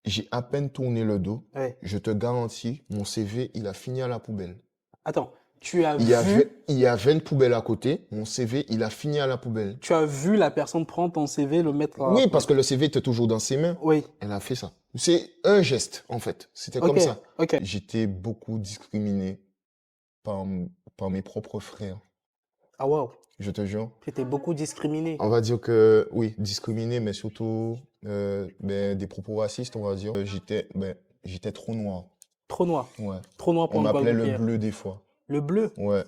j'ai à peine tourné le dos. Ouais. Je te garantis, mon CV, il a fini à la poubelle. Attends, tu as Il y avait, vu, il y avait une poubelle à côté. Mon CV, il a fini à la poubelle. tu as vu la personne prendre ton CV, le mettre à la Oui, parce poubelle. que le CV était toujours dans ses mains. Oui. Elle a fait ça. C'est un geste, en fait. C'était Ok, comme ça. ok. J'étais beaucoup discriminé par, par mes propres frères. Ah wow. Je te jure. J'étais beaucoup discriminé. On va dire que, oui, discriminé, mais surtout des propos racistes, on va dire. J'étais trop noir. Trop noir. Ouais. Trop noir On pour une m'appelait le Guadeloupéenne. bleu des fois. Le bleu. Ouais.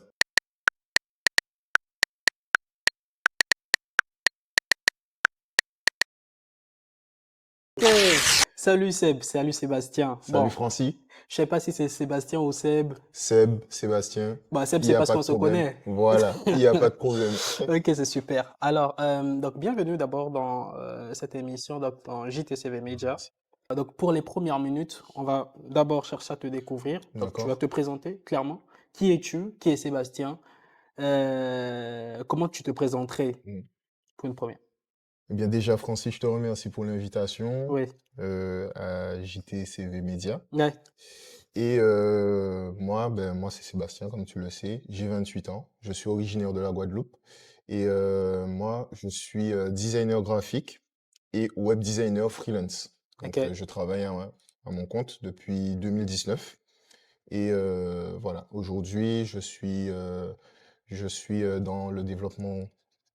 Ok. Salut Seb, salut Sébastien. Salut Bon, Francis. je sais pas si c'est Sébastien ou Seb. Seb, Sébastien. Bah Seb, Il n'y c'est a parce pas de qu'on se problème. connaît. Voilà. Il n'y a pas de problème. Ok, c'est super. Alors, donc bienvenue d'abord dans cette émission donc, dans JTCV Media. Merci. Donc pour les premières minutes, on va d'abord chercher à te découvrir. Donc tu vas D'accord. te présenter clairement. Qui es-tu? Qui est Sébastien? Comment tu te présenterais Mm. pour une première? Eh bien, déjà, Francis, je te remercie pour l'invitation Oui. à JTCV Média. Ouais. Et moi, c'est Sébastien, comme tu le sais. J'ai 28 ans. Je suis originaire de la Guadeloupe. Et moi, je suis designer graphique et web designer freelance. Ok. Donc, je travaille à mon compte depuis 2019. Et voilà, aujourd'hui, je suis dans le développement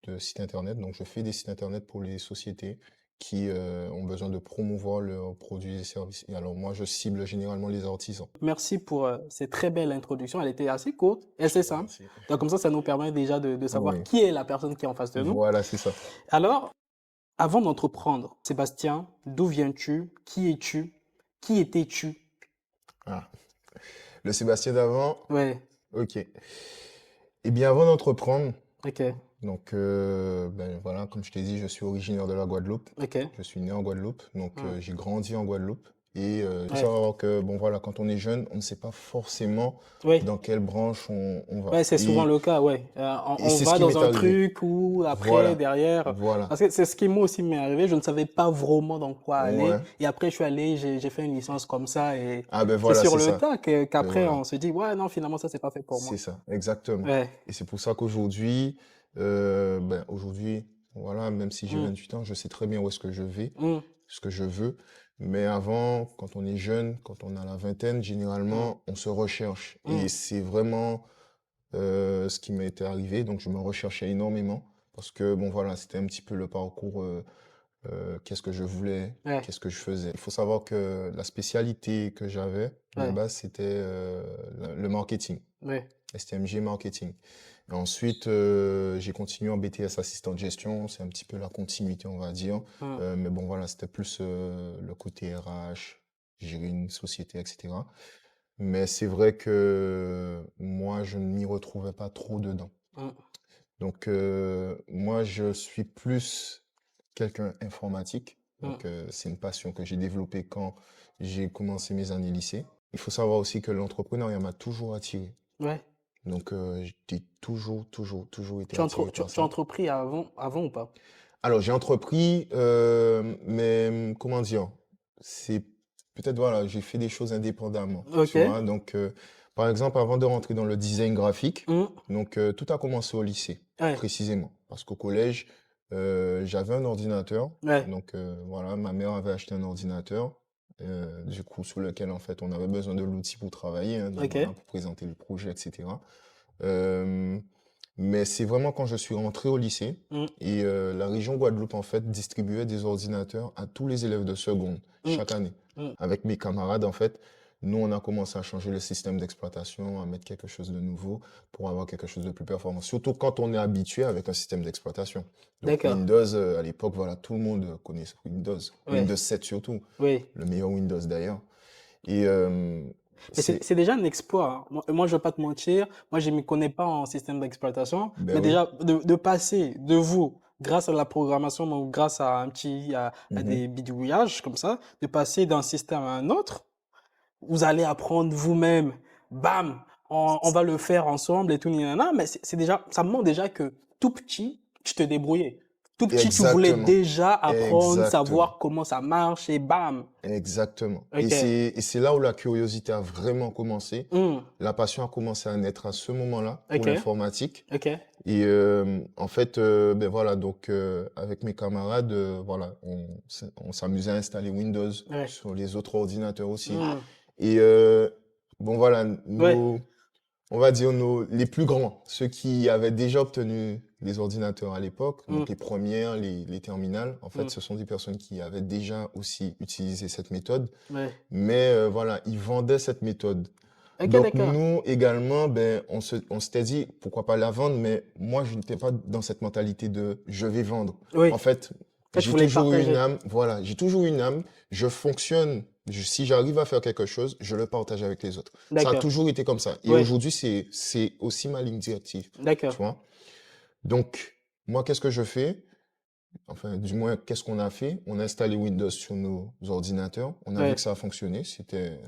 de sites internet. Donc, je fais des sites internet pour les sociétés qui ont besoin de promouvoir leurs produits et services. Et alors, moi, je cible généralement les artisans. Merci pour cette très belle introduction. Elle était assez courte et assez simple. Merci. Donc comme ça nous permet déjà de savoir Oui, qui est la personne qui est en face de nous. voilà, c'est ça. Alors, avant d'entreprendre, Sébastien, d'où viens-tu? Qui es-tu? Qui étais-tu? Ah. Le Sébastien d'avant, Ouais, ok. Eh bien, avant d'entreprendre, ok, donc voilà, comme je t'ai dit, je suis originaire de la Guadeloupe. ok. Je suis né en Guadeloupe, donc Hmm. j'ai grandi en Guadeloupe. Et il faut Ouais, savoir que, bon voilà, quand on est jeune, on ne sait pas forcément ouais, dans quelle branche on va. ouais, c'est souvent le cas, ouais. Et On c'est ce va qui dans m'est un arrivé. truc ou après, Voilà, derrière. voilà. Parce que c'est ce qui moi aussi m'est arrivé. Je ne savais pas vraiment dans quoi aller. Ouais. Et après, je suis allé, j'ai fait une licence comme ça. Et Ah ben c'est voilà, sur c'est le ça. tas Ben qu'après, voilà, on se dit, ouais, non, finalement, ça, c'est pas fait pour c'est moi. ça, exactement. Ouais. Et c'est pour ça qu'aujourd'hui, aujourd'hui, voilà, même si j'ai Hmm, 28 ans, je sais très bien où est-ce que je vais, hmm, ce que je veux. Mais avant, quand on est jeune, quand on a la vingtaine, hmm, généralement, on se recherche. hmm. Et c'est vraiment ce qui m'est arrivé. Donc, je me recherchais énormément parce que, bon, voilà, c'était un petit peu le parcours, qu'est-ce que je voulais, Ouais, qu'est-ce que je faisais. Il faut savoir que la spécialité que j'avais de ouais, base, c'était le marketing, ouais. STMG marketing. Et ensuite, j'ai continué en BTS assistant de gestion. C'est un petit peu la continuité, on va dire. Hmm, Mais bon, voilà, c'était plus le côté RH, gérer une société, etc. Mais c'est vrai que moi, je ne m'y retrouvais pas trop dedans. hmm, Donc, moi, je suis plus quelqu'un informatique. hmm. Donc, c'est une passion que j'ai développée quand j'ai commencé mes années lycée. Il faut savoir aussi que l'entrepreneuriat m'a toujours attiré. Ouais. Donc, j'ai toujours été attiré par Tu as ça. entrepris avant ou pas? Alors, j'ai entrepris, mais comment dire, c'est peut-être, voilà, j'ai fait des choses indépendamment, Ok. tu vois. Donc, par exemple, avant de rentrer dans le design graphique, Hmm, donc, tout a commencé au lycée, ouais, précisément. Parce qu'au collège, j'avais un ordinateur. ouais. Donc, voilà, ma mère avait acheté un ordinateur, du coup, sur lequel, en fait, on avait besoin de l'outil pour travailler, hein, donc Ok. voilà, pour présenter le projet, etc. Euh, mais c'est vraiment quand je suis rentré au lycée Hmm, et la région Guadeloupe, en fait, distribuait des ordinateurs à tous les élèves de seconde hmm, chaque année. hmm. Avec mes camarades, en fait, nous, on a commencé à changer le système d'exploitation, à mettre quelque chose de nouveau pour avoir quelque chose de plus performant. Surtout quand on est habitué avec un système d'exploitation. Donc D'accord. Windows, à l'époque, voilà, tout le monde connaissait Windows. Ouais, Windows 7 surtout, oui. le meilleur Windows d'ailleurs. Et Mais c'est... c'est déjà un exploit, hein. Moi, je vais pas te mentir. Moi, je m'y connais pas en système d'exploitation. Ben Mais oui. déjà, de passer de vous, grâce à la programmation, donc grâce à à Mhm. des bidouillages comme ça, de passer d'un système à un autre, vous allez apprendre vous-même. Bam! On va le faire ensemble et tout, nanana. Mais c'est déjà, ça me montre déjà que tout petit, tu te débrouillais. Tout petit, tu voulais Exactement. déjà apprendre, Exactement. savoir comment ça marche et bam. Exactement. Et OK. c'est là où la curiosité a vraiment commencé. Mmh. La passion a commencé à naître à ce moment-là pour OK. l'informatique. OK. Et en fait, ben voilà, donc avec mes camarades, voilà, on s'amusait à installer Windows Ouais. sur les autres ordinateurs aussi. Mmh. Et bon voilà, Ouais. on va dire les plus grands, ceux qui avaient déjà obtenu les ordinateurs à l'époque, Mmh. donc les premières, les terminales, en fait, Mmh. ce sont des personnes qui avaient déjà aussi utilisé cette méthode, Ouais. mais voilà, ils vendaient cette méthode. OK, Donc d'accord. nous également, ben, on s'était dit, pourquoi pas la vendre, mais moi, je n'étais pas dans cette mentalité de je vais vendre. Oui. En fait, Toi, tu j'ai voulais toujours eu une partager. âme, voilà, j'ai toujours eu une âme, je fonctionne, si j'arrive à faire quelque chose, je le partage avec les autres. Ça a D'accord. toujours été comme ça. Et Oui. aujourd'hui, c'est aussi ma ligne directive, D'accord. tu vois. Donc, moi, qu'est-ce que je fais? Enfin, du moins, qu'est-ce qu'on a fait? On a installé Windows sur nos ordinateurs. On a vu Ouais. que ça a fonctionné. C'était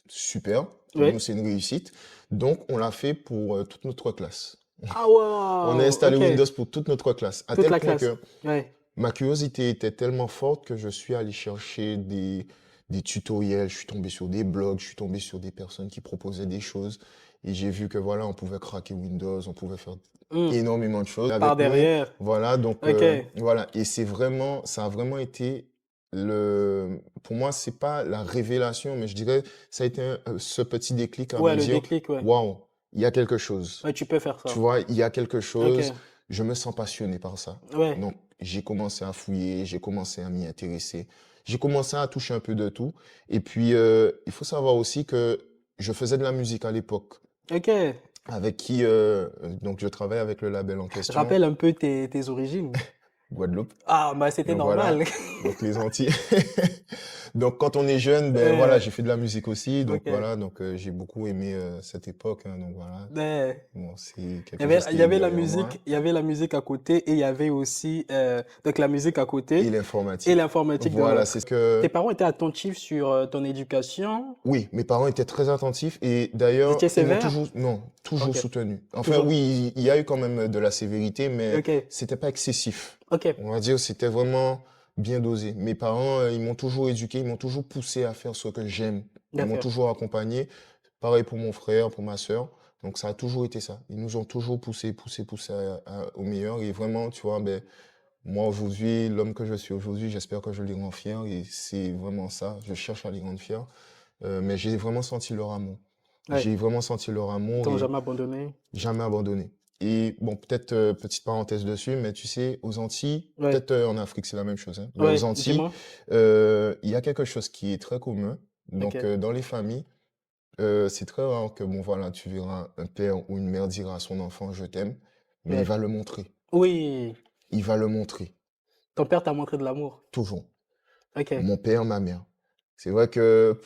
super. Pour Oui. nous, c'est une réussite. Donc, on l'a fait pour toute notre classe. Ah On a wow! installé OK. Windows pour toute notre classe, à Toute tel la point classe. que Ouais. ma curiosité était tellement forte que je suis allé chercher des tutoriels, je suis tombé sur des blogs, je suis tombé sur des personnes qui proposaient des choses et j'ai vu que voilà, on pouvait craquer Windows, on pouvait faire Mmh. énormément de choses Par avec nous. derrière. Voilà, donc OK. voilà, et ça a vraiment été pour moi, c'est pas la révélation, mais je dirais, ça a été ce petit déclic à Ouais, me le dire, déclic, ouais. waouh, il y a quelque chose. Ouais, tu peux faire Tu ça. vois, il y a quelque OK. chose, je me sens passionné par ça. Ouais. Donc, j'ai commencé à fouiller, j'ai commencé à m'y intéresser. J'ai commencé à toucher un peu de tout. Et puis, il faut savoir aussi que je faisais de la musique à l'époque, OK. avec qui, donc je travaille avec le label en question, Rappelle un peu tes origines. Guadeloupe. Ah, bah, c'était Donc normal. voilà, donc les Antilles. Donc quand on est jeune, ben voilà, Euh, j'ai fait de la musique aussi. Donc OK. voilà, donc j'ai beaucoup aimé cette époque, hein. Donc voilà, Ouais. bon, c'est Il y quelque avait, chose il qui y est avait la derrière moi. musique, il y avait la musique à côté et il y avait aussi donc la musique à Et côté et l'informatique. l'informatique de Voilà, c'est l'autre. ce que... Tes parents étaient attentifs sur ton éducation? Oui, mes parents étaient très attentifs et Vous d'ailleurs, étiez ils m'ont sévère? toujours, non, toujours Ok, soutenu. Enfin, toujours. oui, il y a eu quand même de la sévérité, mais Ok, c'était pas excessif. ok, On va dire, c'était vraiment bien dosé. Mes parents, ils m'ont toujours éduqué, ils m'ont toujours poussé à faire ce que j'aime. Ils m'ont d'accord. toujours accompagné. Pareil pour mon frère, pour ma sœur. Donc, ça a toujours été ça. Ils nous ont toujours poussé au meilleur. Et vraiment, tu vois, ben, moi, aujourd'hui, l'homme que je suis aujourd'hui, j'espère que je les rends fiers. Et c'est vraiment ça. Je cherche à les rendre fiers. Mais j'ai vraiment senti leur amour. Ouais, J'ai vraiment senti leur ils amour t'ont et jamais abandonné. jamais abandonné. Et bon, peut-être petite parenthèse dessus, mais tu sais, aux Antilles, Ouais, peut-être en Afrique c'est la même chose, hein, mais aux ouais, Antilles, dis-moi. il y a quelque chose qui est très commun. Ok, Donc dans les familles, c'est très rare que bon voilà, tu verras un père ou une mère dire à son enfant je t'aime, mais il ouais. va le montrer. Oui, Il va le montrer ton père t'a montré de l'amour. toujours. Ok, Mon père, ma mère. C'est vrai que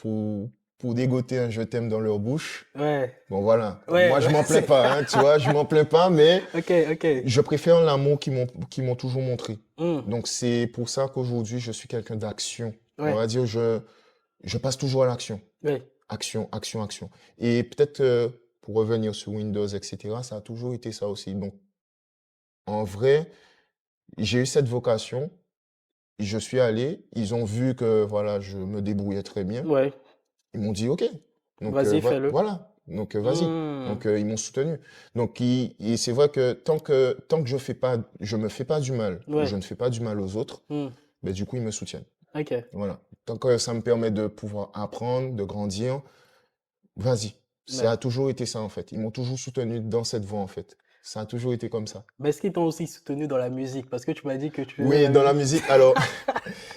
pour dégoter un je t'aime dans leur bouche, ouais, bon voilà, ouais, moi je ouais, m'en plains pas, hein, tu vois, je m'en plains pas, mais Ok, ok. je préfère l'amour qu'ils m'ont toujours montré. Hmm, Donc c'est pour ça qu'aujourd'hui je suis quelqu'un d'action. On ouais, va dire je passe toujours à l'action. ouais, Action, action, action. Et peut-être pour revenir sur Windows, etc., ça a toujours été ça aussi. Donc en vrai, j'ai eu cette vocation. Je suis allé, ils ont vu que voilà, je me débrouillais très bien. ouais. Ils m'ont dit OK. Donc Vas-y, fais-le. voilà. Donc vas-y. Hmm, Donc ils m'ont soutenu. Donc et c'est vrai que tant que je me fais pas du mal ou je ouais. ne fais pas du mal aux autres, Hmm, ben du coup ils me soutiennent. ok. Voilà. Tant que ça me permet de pouvoir apprendre, de grandir, vas-y. Ça Ouais. a toujours été ça en fait. Ils m'ont toujours soutenu dans cette voie en fait. Ça a toujours été comme ça. Mais est-ce qu'ils t'ont aussi soutenu dans la musique? Parce que tu m'as dit que tu faisais Oui, la dans la musique. musique. Alors,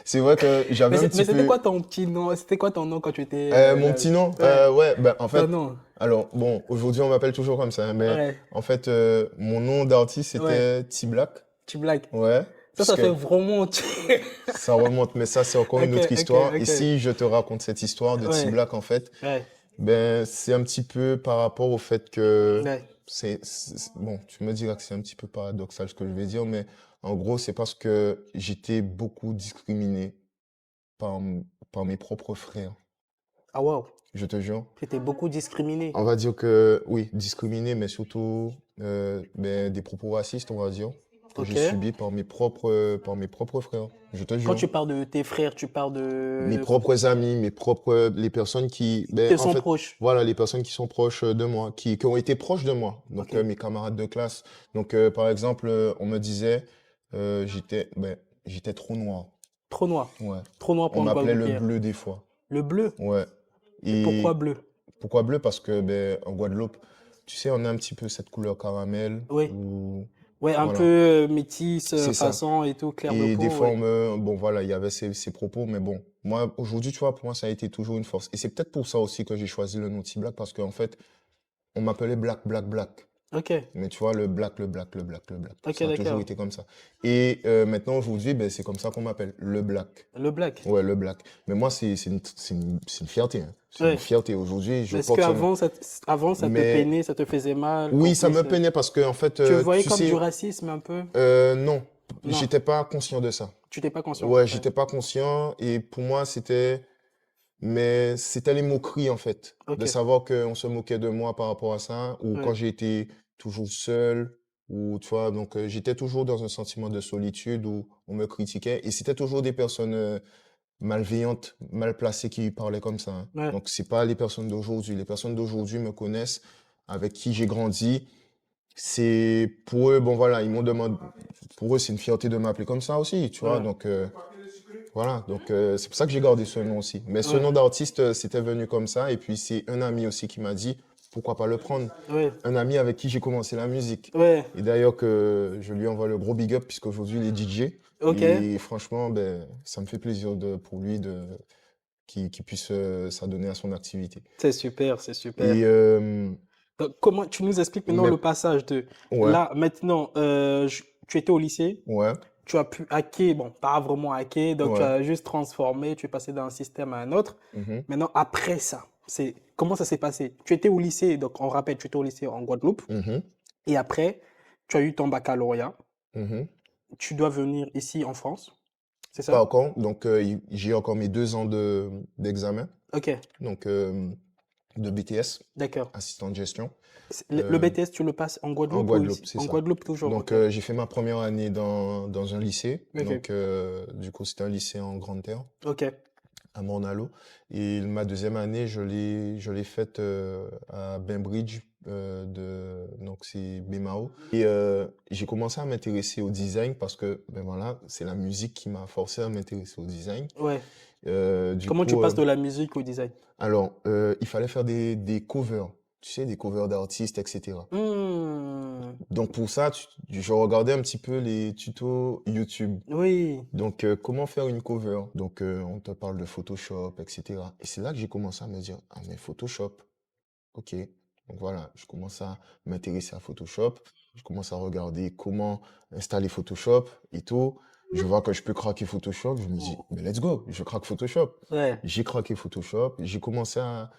c'est vrai que j'avais un Mais petit c'était quoi peu ton petit nom? C'était quoi ton nom quand tu étais mon petit nom. Ouais, Ouais, ben en ton fait, nom. alors bon, aujourd'hui on m'appelle toujours comme ça, hein, mais Ouais, en fait, mon nom d'artiste ouais, c'était T-Black. tu blagues. Ouais, Ça puisque fait vraiment. ça remonte, mais ça c'est encore une Ok, autre ok, histoire. Et ok. si je te raconte cette histoire de Ouais, T-Black, en fait, ouais, ben c'est un petit peu par rapport au fait que ouais. bon, tu me diras que c'est un petit peu paradoxal ce que je vais dire, mais en gros c'est parce que j'étais beaucoup discriminé par par mes propres frères. Ah wow. Je te jure. J'étais beaucoup discriminé. On va dire que oui, discriminé, mais surtout ben, des propos racistes, on va dire. que j'ai Ok. subi par mes propres frères. Je te Quand jure. tu parles de tes frères, tu parles Mes de propres amis, les personnes qui, qui te en sont fait, proches. voilà, les personnes qui sont proches de moi, qui ont été proches de moi. Ok. Donc, mes camarades de classe. Donc, par exemple, on me disait, j'étais trop noir. Trop noir. Ouais. Trop noir On pour une m'appelait le Guadeloupéenne. bleu des fois. Le bleu. Ouais. Et pourquoi Et bleu? pourquoi bleu? Parce que, en Guadeloupe, tu sais, on a un petit peu cette couleur caramel Oui. ou, Ouais, un peu voilà. métisse, C'est ça. façon et tout, clair de Et des peau, fois, ouais. bon voilà, il y avait ces propos, mais bon, moi, aujourd'hui, tu vois, pour moi, ça a été toujours une force. Et c'est peut-être pour ça aussi que j'ai choisi le nom T-Black, parce qu'en fait, on m'appelait Black, Black, Black. Ok. Mais tu vois, le black, le black, le black, le black. Ok, Ça a toujours d'accord. été comme ça. Et maintenant, aujourd'hui, ben, c'est comme ça qu'on m'appelle, le black. Le black. Ouais, le black. Mais moi, c'est une fierté, hein. C'est une Ouais. fierté. Aujourd'hui, je Est-ce porte ce nom. qu'avant, avant, ça te Mais peinait, ça te faisait mal qu'on oui, ça me puisse... peinait parce que, en fait, Tu le voyais tu comme du sais, racisme un peu? non, Non, j'étais pas conscient de ça. tu n'étais pas conscient. Ouais, Ouais. j'étais pas conscient et pour moi, c'était les moqueries en fait, de Ok. savoir qu'on se moquait de moi par rapport à ça, ou quand Ouais. j'ai été toujours seul, ou tu vois, donc j'étais toujours dans un sentiment de solitude où on me critiquait et c'était toujours des personnes malveillantes, mal placées qui parlaient comme ça, hein. Ouais. Donc c'est pas les personnes d'aujourd'hui. Les personnes d'aujourd'hui me connaissent, avec qui j'ai grandi. C'est pour eux, bon voilà, ils m'ont demandé, pour eux c'est une fierté de m'appeler comme ça aussi, tu vois. Ouais. Donc voilà, donc c'est pour ça que j'ai gardé ce nom aussi. Mais ce Ouais. nom d'artiste, c'était venu comme ça. Et puis c'est un ami aussi qui m'a dit, pourquoi pas le prendre? Ouais. Un ami avec qui j'ai commencé la musique. Ouais. Et d'ailleurs que je lui envoie le gros big up puisqu'aujourd'hui il est DJ. Ok. Et franchement, ben, ça me fait plaisir pour lui qu'il puisse s'adonner à son activité. C'est super, c'est super. Et Donc, comment tu nous expliques maintenant mais le passage de ouais, là, maintenant, tu étais au lycée, ouais, tu as pu hacker, bon, pas vraiment hacker, donc tu ouais. as juste transformé, tu es passé d'un système à un autre. Mhm, Maintenant, après ça, comment ça s'est passé? Tu étais au lycée, donc on rappelle, tu étais au lycée en Guadeloupe, mhm, et après, tu as eu ton baccalauréat, mhm. tu dois venir ici en France, c'est Pas ça? encore. Donc j'ai encore mes 2 ans d'examen. Ok, Donc de BTS, d'accord. assistant de gestion, Le euh, BTS, tu le passes en en Guadeloupe ou Guadeloupe, ici? c'est En ça. Guadeloupe toujours, Donc ok. j'ai fait ma première année dans un lycée. Ok, Donc du coup c'était un lycée en Grande Terre, ok. à Morne-à-l'Eau. Et ma deuxième année, je l'ai faite à Bainbridge, donc c'est BMAO. Et j'ai commencé à m'intéresser au design parce que ben voilà, c'est la musique qui m'a forcé à m'intéresser au design. Ouais. Du Comment tu coup, passes de la musique au design? alors, il fallait faire des covers, tu sais, des covers d'artistes, etc. Hmm, Donc pour ça, je regardais un petit peu les tutos YouTube. oui. Donc comment faire une cover? Donc on te parle de Photoshop, etc. Et c'est là que j'ai commencé à me dire, ah mais Photoshop, ok. Donc voilà, je commence à m'intéresser à Photoshop. Je commence à regarder comment installer Photoshop et tout. Je vois que je peux craquer Photoshop. Je me dis, mais let's go, je craque Photoshop. Ouais. J'ai craqué Photoshop. J'ai commencé à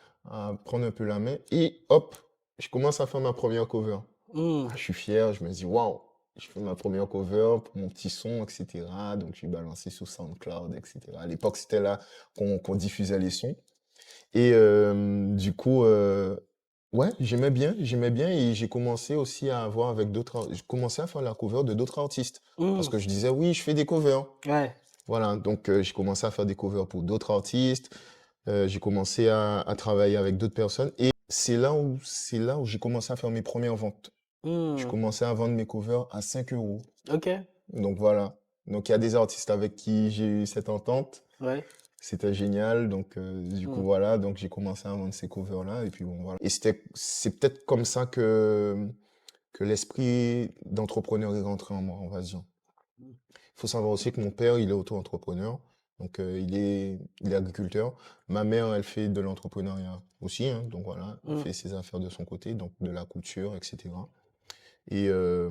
prendre un peu la main et hop, je commence à faire ma première cover. Hmm, Ah, je suis fier. Je me dis, waouh, je fais ma première cover pour mon petit son, etc. Donc j'ai balancé sur SoundCloud, etc. À l'époque, c'était là qu'on diffusait les sons. Et du coup, ouais, j'aimais bien et j'ai commencé aussi à avoir avec j'ai commencé à faire la cover de d'autres artistes parce hmm, que je disais oui, je fais des covers. ouais. Voilà, donc j'ai commencé à faire des covers pour d'autres artistes. J'ai commencé à travailler avec d'autres personnes et c'est là où j'ai commencé à faire mes premières ventes. Je Hmm, commençais à vendre mes covers à 5 euros. ok. Donc voilà. Donc il y a des artistes avec qui j'ai eu cette entente. Ouais. C'était génial, donc du coup Hmm. voilà, donc j'ai commencé à vendre ces covers-là et puis bon voilà. Et c'est peut-être comme ça que l'esprit d'entrepreneur est rentré en moi, on va dire. Il faut savoir aussi que mon père, il est auto-entrepreneur, donc il est agriculteur. Ma mère, elle fait de l'entrepreneuriat aussi, hein, donc voilà, elle Hmm. fait ses affaires de son côté, donc de la couture, etc. Et, euh,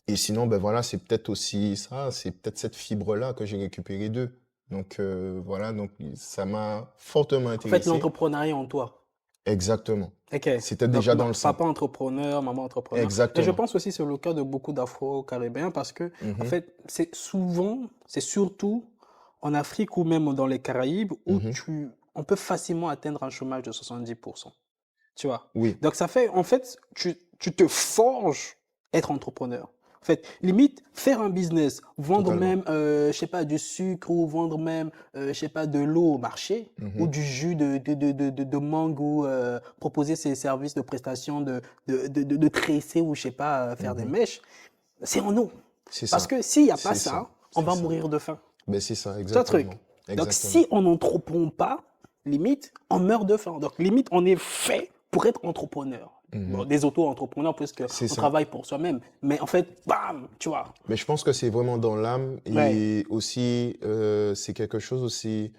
et sinon, ben voilà, c'est peut-être aussi ça, c'est peut-être cette fibre-là que j'ai récupérée d'eux. Donc voilà, donc ça m'a fortement En fait, intéressé. l'entrepreneuriat en toi. Exactement. Ok. C'était Donc, déjà dans le sang. papa entrepreneur, maman entrepreneur. Et je Exactement. pense aussi que c'est le cas de beaucoup d'Afro-Caribéens parce que, en Mhm, fait, c'est surtout en Afrique ou même dans les Caraïbes où mhm. on peut facilement atteindre un chômage de 70%. Tu vois? Oui, Donc, ça fait, en fait, tu te forges être entrepreneur. En fait, limite, faire un business, vendre Totalement. même, je sais pas, du sucre ou vendre même, je sais pas, de l'eau au marché ou Mhm, du jus de mangue ou proposer ses services de prestation de tresser ou je sais pas, faire des mhm. mèches, c'est en nous. C'est Parce ça. que s'il n'y a pas C'est ça. ça, on C'est va ça. mourir de faim. Ben, c'est ça, C'est un truc. exactement. Donc, Exactement. si on n'entreprend pas, limite, on meurt de faim. Donc, limite, on est fait pour être entrepreneur. Bon, Mhm. des auto-entrepreneurs, puisque C'est on ça. travaille pour soi-même. Mais en fait, bam, tu vois. Mais je pense que c'est vraiment dans l'âme Ouais. et aussi, c'est quelque chose aussi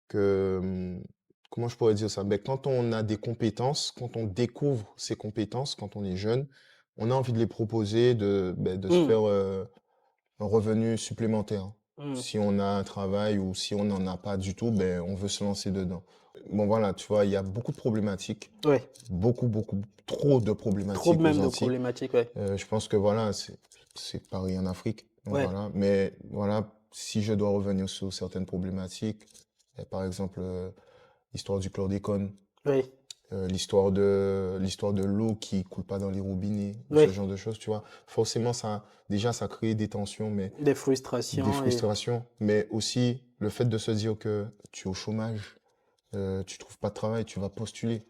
que, comment je pourrais dire ça? Ben, quand on a des compétences, quand on découvre ces compétences, quand on est jeune, on a envie de les proposer, de se Mm, faire un revenu supplémentaire. mm. Si on a un travail ou si on n'en a pas du tout, ben, on veut se lancer dedans. Bon, voilà, tu vois, il y a beaucoup de problématiques, Ouais. beaucoup, beaucoup, trop de Trop problématiques aux même de Antilles. problématiques, ouais. Je pense que voilà, c'est pareil en Afrique. Donc Ouais. voilà. Mais voilà, si je dois revenir sur certaines problématiques, par exemple, l'histoire du chlordécone, Ouais. l'histoire de l'eau qui coule pas dans les robinets, ou ce Ouais. genre de choses, tu vois. Forcément, déjà, ça crée des tensions, mais Des des frustrations et. frustrations, mais aussi le fait de se dire que tu es au chômage, tu trouves pas de travail, tu vas postuler.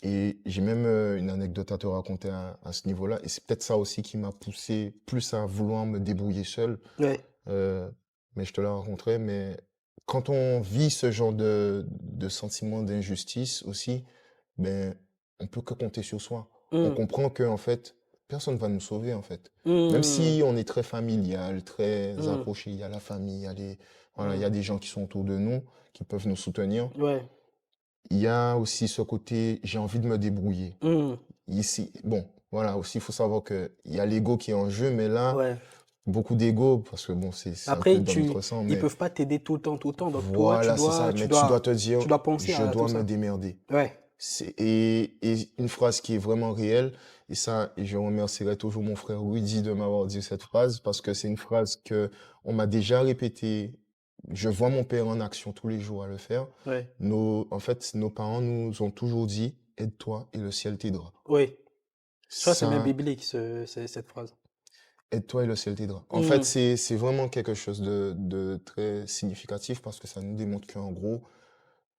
Et j'ai même une anecdote à te raconter à ce niveau-là. Et c'est peut-être ça aussi qui m'a poussé plus à vouloir me débrouiller seul. Ouais. Euh, mais je te la raconterai. Mais quand on vit ce genre de sentiment d'injustice aussi, ben, on peut que compter sur soi. On Mm, comprend que, en fait, personne va nous sauver, en fait. Même mm, si on est très familial, très mm, accroché, il y a la famille, voilà, il y mm. a des gens qui sont autour de nous, qui peuvent nous soutenir. Ouais. Il y a aussi ce côté, j'ai envie de me débrouiller. Mm, Ici, bon, voilà, aussi, il faut savoir qu'il y a l'ego qui est en jeu, mais là, ouais. beaucoup d'ego, parce que bon, c'est un peu Après, dans notre sang, ils mais peuvent pas t'aider tout le temps, tout le temps. Donc, toi, voilà, c'est ça. Mais tu dois te dire, tu dois penser je à tout dois me ça. démerder. Ouais. Et une phrase qui est vraiment réelle, et ça, et je remercierai toujours mon frère Rudy de m'avoir dit cette phrase, parce que c'est une phrase que on m'a déjà répétée. Je vois mon père en action tous les jours à le faire. Ouais. En fait, nos parents nous ont toujours dit, aide-toi et le ciel t'aidera. Oui. Je crois que c'est même Ça, biblique, cette phrase. aide-toi et le ciel t'aidera. En fait, Mm. c'est vraiment quelque chose de très significatif parce que ça nous démontre qu'en gros,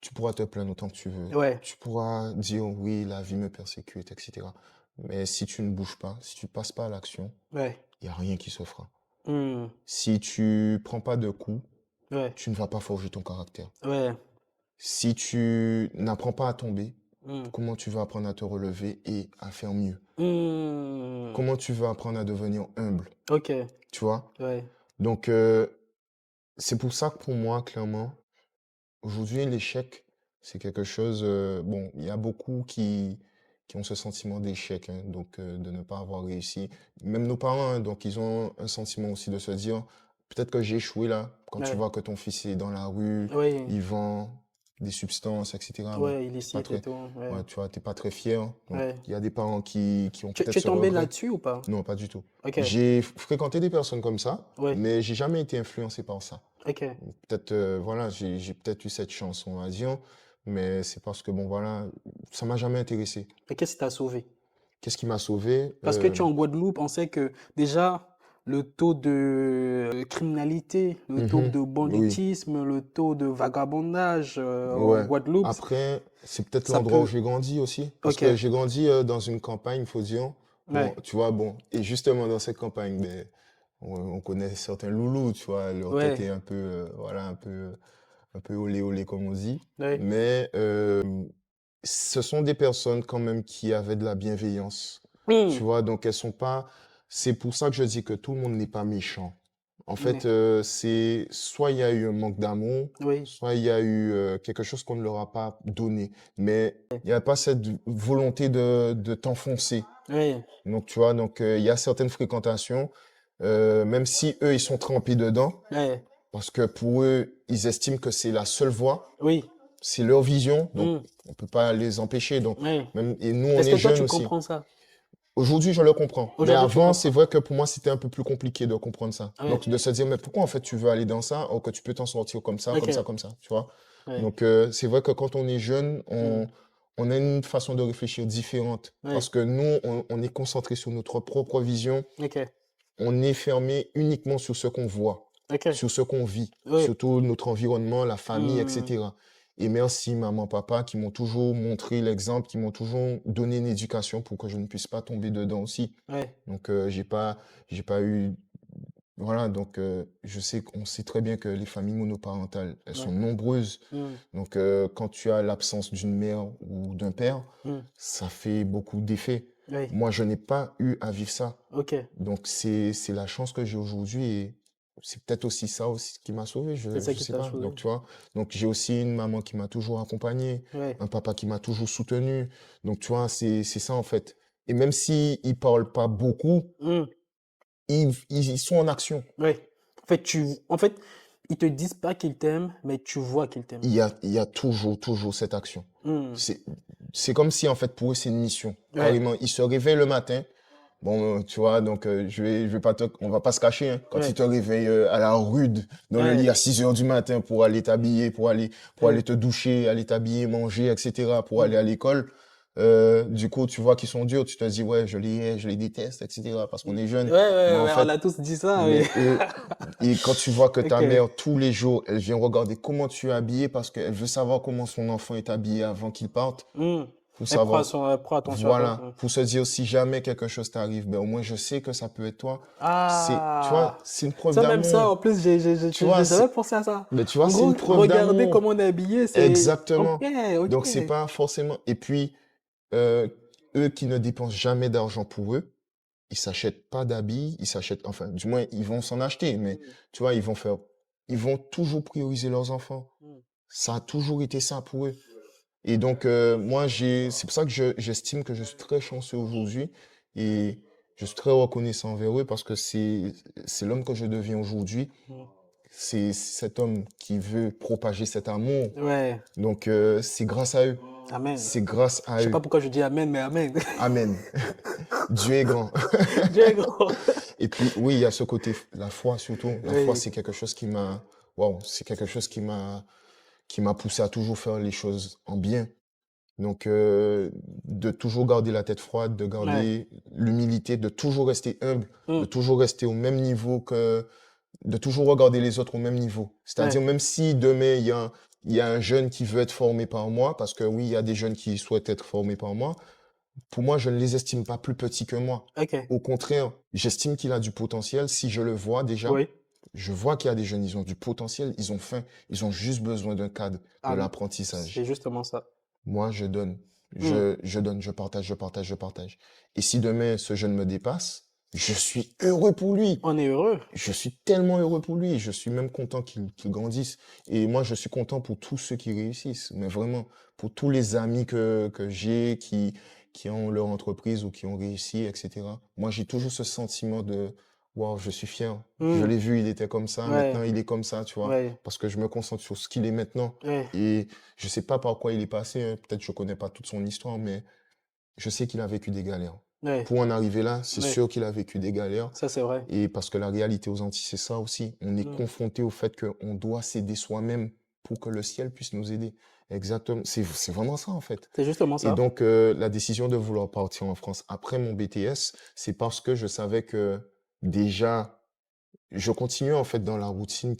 tu pourras te plaindre autant que tu veux. Ouais. Tu pourras dire oui, la vie me persécute, etc. Mais si tu ne bouges pas, si tu passes pas à l'action, Ouais. il n'y a rien qui se fera. Mm. Si tu prends pas de coups, Ouais. tu ne vas pas forger ton caractère. Ouais. Si tu n'apprends pas à tomber, Mm. comment tu vas apprendre à te relever et à faire mieux? Mm. Comment tu vas apprendre à devenir humble? Ok. Tu vois? Ouais. Donc, c'est pour ça que pour moi, clairement, aujourd'hui, l'échec, c'est quelque chose. Bon, il y a beaucoup qui ont ce sentiment d'échec, hein, donc de ne pas avoir réussi. Même nos parents, hein, donc ils ont un sentiment aussi de se dire, peut-être que j'ai échoué là. Quand tu Ouais. vois que ton fils est dans la rue, Oui. il vend des substances, etc. Bon, Ouais, t'es pas illicite et très, tout. Ouais. ouais, tu vois, t'es pas très fier. Donc, Ouais. il y a des parents qui ont Tu peut-être es ce tombé regret. là-dessus ou pas? Non, pas du tout. Ok. J'ai fréquenté des personnes comme ça, Ouais. mais j'ai jamais été influencé par ça. Ok. Peut-être, voilà, j'ai peut-être eu cette chance, on va dire, mais c'est parce que, bon, voilà, ça m'a jamais intéressé. Et qu'est-ce qui t'a sauvé? Qu'est-ce qui m'a sauvé? Parce que tu es en Guadeloupe, on sait que déjà, le taux de criminalité, le taux Mhm, de oui, banditisme, le taux de vagabondage en ouais. Guadeloupe, Après, c'est peut-être ça l'endroit où peut. j'ai grandi aussi, parce Ok. que j'ai grandi dans une campagne, il faut dire. Bon, Ouais. tu vois, bon, et justement dans cette campagne, ben, on connaît certains loulous, tu vois, leur tête est Ouais. un peu, voilà, un peu olé olé comme on dit. Ouais. Mais ce sont des personnes quand même qui avaient de la bienveillance. Tu Hmm. vois, donc elles sont pas. C'est pour ça que je dis que tout le monde n'est pas méchant. En fait, Mais- c'est soit il y a eu un manque d'amour, Oui. soit il y a eu quelque chose qu'on ne leur a pas donné. Mais il n'y a pas cette volonté de t'enfoncer. Oui. Donc, tu vois, donc il y a certaines fréquentations, même si eux, ils sont trempés dedans, Ouais. parce que pour eux, ils estiment que c'est la seule voie, Oui. c'est leur vision, donc Hmm. on peut pas les empêcher. Donc, Oui. même, et nous, on Est-ce est que toi, jeunes tu aussi. comprends ça? Aujourd'hui, je le comprends. Mais Aujourd'hui, tu avant, c'est comprends. vrai que pour moi, c'était un peu plus compliqué de comprendre ça. Oui. Donc, de se dire, mais pourquoi en fait tu veux aller dans ça, or que tu peux t'en sortir comme ça, comme ça, Ok. comme ça, tu vois? Oui. Donc, c'est vrai que quand on est jeune, Hmm. on a une façon de réfléchir différente. Oui. Parce que nous, on est concentré sur notre propre vision. Ok. on est fermé uniquement sur ce qu'on voit, OK. sur ce qu'on vit, Oui. surtout notre environnement, la famille, Mmh. etc. Et merci maman, papa qui m'ont toujours montré l'exemple, qui m'ont toujours donné une éducation pour que je ne puisse pas tomber dedans aussi. Ouais. Donc j'ai pas eu voilà, donc je sais qu'on sait très bien que les familles monoparentales, elles sont Ouais. nombreuses. Mmh. Donc quand tu as l'absence d'une mère ou d'un père, Mmh. ça fait beaucoup d'effets. Oui. Moi, je n'ai pas eu à vivre ça. OK. Donc c'est la chance que j'ai aujourd'hui et c'est peut-être aussi ça aussi qui m'a sauvé, C'est ça je qui sais t'a pas. sauvé. Donc tu vois, donc j'ai aussi une maman qui m'a toujours accompagné, Ouais. un papa qui m'a toujours soutenu. Donc tu vois, c'est ça en fait. Et même si ils parlent pas beaucoup, Mmh. ils sont en action. Oui. En fait, ils te disent pas qu'ils t'aiment, mais tu vois qu'ils t'aiment. Il y a toujours cette action. Mmh. C'est, c'est comme si, en fait, pour eux, c'est une mission. Ouais. Carrément, ils se réveillent le matin. Bon, tu vois, donc, je vais pas on va pas se cacher, hein. Quand ils Ouais. te réveillent à la rude, dans le lit à Ouais. 6 heures du matin pour aller t'habiller, pour Ouais. aller te doucher, aller t'habiller, manger, etc., pour aller Mmh. à l'école, du coup, tu vois qu'ils sont durs, tu te dis, ouais, je les déteste, etc., parce qu'on est Ouais, jeune. Mais ouais, en ouais, on fait, a tous dit ça, oui. mais eux, et quand tu vois que ta OK. mère, tous les jours, elle vient regarder comment tu es habillé parce qu'elle veut savoir comment son enfant est habillé avant qu'il parte, Mmh. pour savoir, Elle prend attention à toi. voilà, pour se dire si jamais quelque chose t'arrive, ben au moins je sais que ça peut être toi. Tu vois, Ah! c'est une preuve Ça, même ça, d'amour. en plus, Tu vois, j'ai jamais pensé à ça. mais tu vois, En c'est gros, une preuve regarder d'amour. comment on est habillé, c'est... OK, Exactement. OK. Donc c'est pas forcément, et puis, euh, eux qui ne dépensent jamais d'argent pour eux, ils s'achètent pas d'habits, ils s'achètent, enfin, du moins, ils vont s'en acheter, mais Mmh. tu vois, ils vont toujours prioriser leurs enfants. Mmh. Ça a toujours été ça pour eux. Et donc, moi, c'est pour ça que j'estime que je suis très chanceux aujourd'hui et je suis très reconnaissant envers eux parce que c'est l'homme que je deviens aujourd'hui. Mmh. C'est cet homme qui veut propager cet amour. Ouais. Donc, c'est grâce à eux. Amen. C'est grâce Je à sais pas eux. pourquoi je dis amen, mais amen. Amen. Dieu est grand. Dieu est grand. Et puis, oui, il y a ce côté, la foi surtout. La foi, Oui. c'est quelque chose waouh, c'est quelque chose qui m'a poussé à toujours faire les choses en bien. Donc, de toujours garder la tête froide, de Ouais. garder l'humilité, de toujours rester humble, de Mmh. toujours rester au même niveau de toujours regarder les autres au même niveau. C'est-à-dire, Ouais. même si demain, il y a un jeune qui veut être formé par moi, parce que oui, il y a des jeunes qui souhaitent être formés par moi, pour moi, je ne les estime pas plus petits que moi. OK. Au contraire, j'estime qu'il a du potentiel. Si je le vois déjà, Oui. je vois qu'il y a des jeunes, ils ont du potentiel, ils ont faim, ils ont juste besoin d'un cadre, de Am c'est l'apprentissage. justement ça. Moi, je donne. Mmh. Je donne, je partage, je partage, je partage. Et si demain, ce jeune me dépasse, je suis heureux pour lui. On est heureux. Je suis tellement heureux pour lui. Je suis même content qu'il grandisse. Et moi, je suis content pour tous ceux qui réussissent. Mais vraiment, pour tous les amis que j'ai qui ont leur entreprise ou qui ont réussi, etc. Moi, j'ai toujours ce sentiment de, waouh, je suis fier. Je Mmh. l'ai vu, il était comme ça. Maintenant, Ouais. il est comme ça, tu vois. Ouais. Parce que je me concentre sur ce qu'il est maintenant. Ouais. Et je sais pas par quoi il est passé, hein. Peut-être je connais pas toute son histoire, mais je sais qu'il a vécu des galères. Ouais. Pour en arriver là, c'est Ouais. sûr qu'il a vécu des galères. Ça, c'est vrai. Et parce que la réalité aux Antilles, c'est ça aussi. On est Mmh. confronté au fait qu'on doit s'aider soi-même pour que le ciel puisse nous aider. Exactement. C'est vraiment ça, en fait. C'est justement Et ça. donc, la décision de vouloir partir en France après mon BTS, c'est parce que je savais que déjà, je continuais en fait dans la routine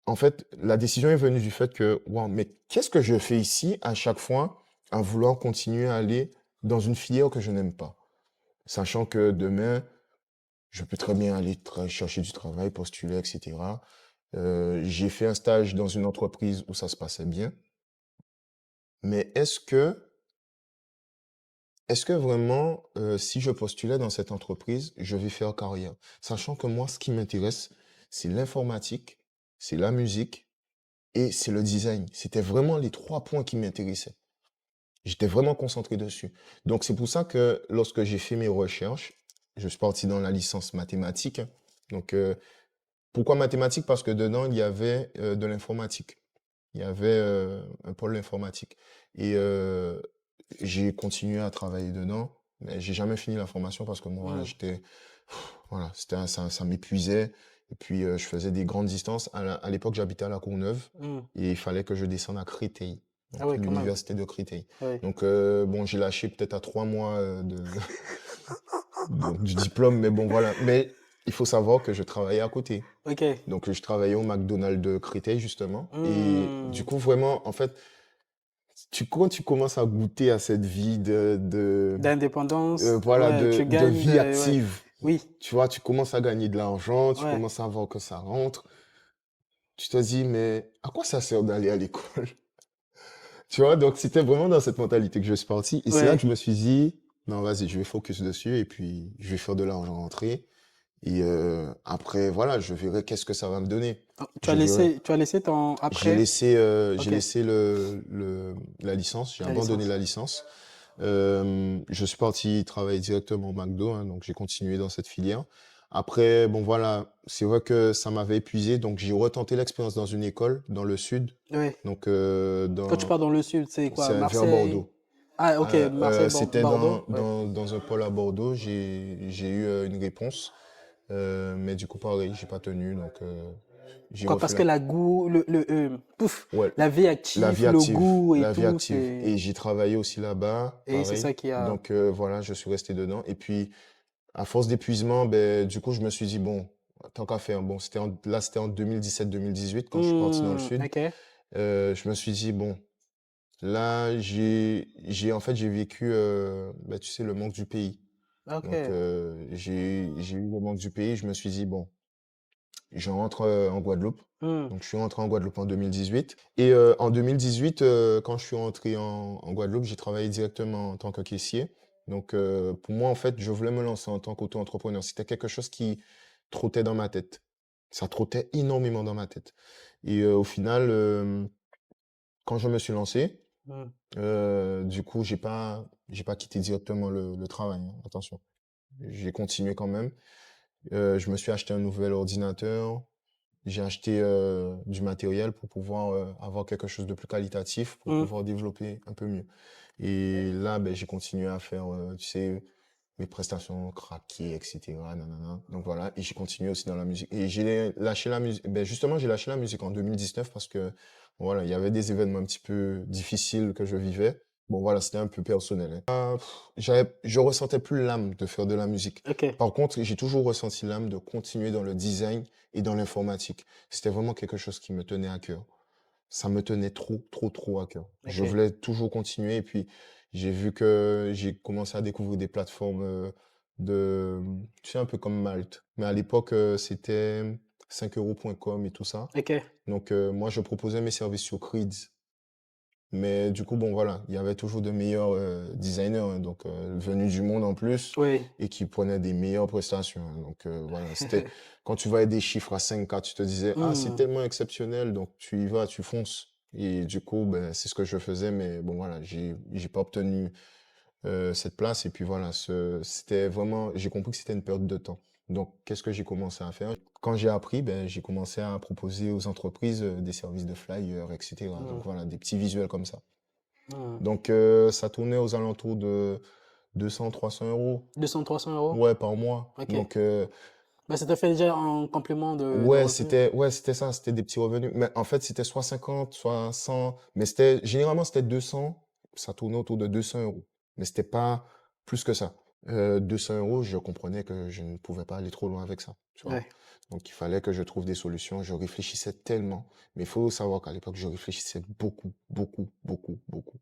en fait, la décision est venue du fait que, waouh, mais qu'est-ce que je fais ici à chaque fois à vouloir continuer à aller dans une filière que je n'aime pas? Sachant que demain, je peux très bien aller chercher du travail, postuler, etc. J'ai fait un stage dans une entreprise où ça se passait bien. Mais est-ce que vraiment, si je postulais dans cette entreprise, je vais faire carrière? Sachant que moi, ce qui m'intéresse, c'est l'informatique, c'est la musique et c'est le design. C'était vraiment les trois points qui m'intéressaient. J'étais vraiment concentré dessus. Donc, c'est pour ça que lorsque j'ai fait mes recherches, je suis parti dans la licence mathématiques. Donc, pourquoi mathématiques? Parce que dedans, il y avait de l'informatique. Il y avait un pôle informatique. Et j'ai continué à travailler dedans, mais j'ai jamais fini la formation parce que moi, voilà, Mmh. voilà, ça m'épuisait. Et puis, je faisais des grandes distances. À l'époque, j'habitais à La Courneuve Mmh. et il fallait que je descende à Créteil, Ah donc ouais, quand même. l'université de Créteil. Ouais. Donc, bon, j'ai lâché peut-être à 3 mois donc du diplôme, mais bon, voilà. Mais il faut savoir que je travaillais à côté. OK. Donc, je travaillais au McDonald's de Créteil, justement. Et du Mmh. coup, vraiment, en fait, quand tu commences à goûter à cette vie D'indépendance, voilà, ouais, tu de gagnes vie de ouais. active, Oui, tu vois, tu commences à gagner de l'argent, tu ouais. commences à voir que ça rentre, tu te dis, mais à quoi ça sert d'aller à l'école? Tu vois, donc c'était vraiment dans cette mentalité que je suis parti. Et c'est là que Ouais. je me suis dit, non, vas-y, je vais focus dessus et puis je vais faire de l'argent rentrer. Et après, voilà, je verrai qu'est-ce que ça va me donner. Ah, Je verrai. tu as laissé ton après? J'ai OK, laissé la licence, j'ai la abandonné licence. la licence. Je suis parti travailler directement au McDo, hein, donc j'ai continué dans cette filière. Après, bon voilà, c'est vrai que ça m'avait épuisé, donc j'ai retenté l'expérience dans une école dans le sud, Ouais. donc Quand tu pars dans le sud, c'est quoi? c'est vers Marseille? Bordeaux. Ah OK, Marseille, C'était Bordeaux? Ouais. dans un pôle à Bordeaux, j'ai eu une réponse, mais du coup pareil, j'ai pas tenu, donc j'ai Pourquoi? refait Parce que la. la goût, pouf, Ouais, la vie la vie active, le active, goût et la vie tout, active. c'est Et j'ai travaillé aussi là-bas, et c'est pareil. ça qui a Donc voilà, je suis resté dedans. Et puis, à force d'épuisement, ben, du coup, je me suis dit, bon, tant qu'à faire, bon, là, c'était en 2017-2018, quand je suis parti dans le sud. OK, Je me suis dit, bon, là, en fait, j'ai vécu, ben, tu sais, le manque du pays. Donc, OK. j'ai eu le manque du pays. Je me suis dit, bon, je rentre en Guadeloupe. Mmh. Donc, je suis rentré en Guadeloupe en 2018. Et en 2018, quand je suis rentré en Guadeloupe, j'ai travaillé directement en tant que caissier. Donc, pour moi, en fait, je voulais me lancer en tant qu'auto-entrepreneur. C'était quelque chose qui trottait dans ma tête. Ça trottait énormément dans ma tête. Et au final, quand je me suis lancé, Mmh. du coup, j'ai pas quitté directement le travail, hein, attention. J'ai continué quand même. Je me suis acheté un nouvel ordinateur. J'ai acheté du matériel pour pouvoir avoir quelque chose de plus qualitatif, pour Mmh. pouvoir développer un peu mieux. Et là, ben, j'ai continué à faire, tu sais, mes prestations craquées, etc. Nanana. Donc voilà, et j'ai continué aussi dans la musique. Et j'ai lâché la musique. Ben, justement, j'ai lâché la musique en 2019 parce que voilà, il y avait des événements un petit peu difficiles que je vivais. Bon voilà, c'était un peu personnel, hein. Je ressentais plus l'âme de faire de la musique. OK, Par contre, j'ai toujours ressenti l'âme de continuer dans le design et dans l'informatique. C'était vraiment quelque chose qui me tenait à cœur. Ça me tenait trop, trop, trop à cœur. Je OK. voulais toujours continuer et puis j'ai vu que j'ai commencé à découvrir des plateformes tu sais, un peu comme Malte. Mais à l'époque, c'était 5euros.com et tout ça. OK. Donc, moi, je proposais mes services sur Creeds. Mais du coup, bon, voilà, il y avait toujours de meilleurs designers, hein, donc venus du monde en plus, Oui. et qui prenaient des meilleures prestations, hein. Donc voilà, c'était quand tu voyais des chiffres à 5K, tu te disais, ah, c'est Mmh. tellement exceptionnel, donc tu y vas, tu fonces. Et du coup, ben, c'est ce que je faisais, mais bon, voilà, j'ai pas obtenu cette place. Et puis voilà, c'était vraiment, j'ai compris que c'était une perte de temps. Donc, qu'est-ce que j'ai commencé à faire? Quand j'ai appris, ben, j'ai commencé à proposer aux entreprises des services de flyer, etc. Donc Mmh. voilà, des petits visuels comme ça. Mmh. Donc, ça tournait aux alentours de 200-300 euros. 200-300 €? Ouais, par mois. OK. Donc, Bah, ça te fait déjà un complément de revenus. ouais, c'était ça, c'était des petits revenus. Mais en fait, c'était soit 50, soit 100. Mais généralement, c'était 200. Ça tournait autour de 200 euros. Mais c'était pas plus que ça. 200 euros, je comprenais que je ne pouvais pas aller trop loin avec ça, tu vois. Ouais. Donc, il fallait que je trouve des solutions. Je réfléchissais tellement. Mais il faut savoir qu'à l'époque, je réfléchissais beaucoup, beaucoup, beaucoup, beaucoup.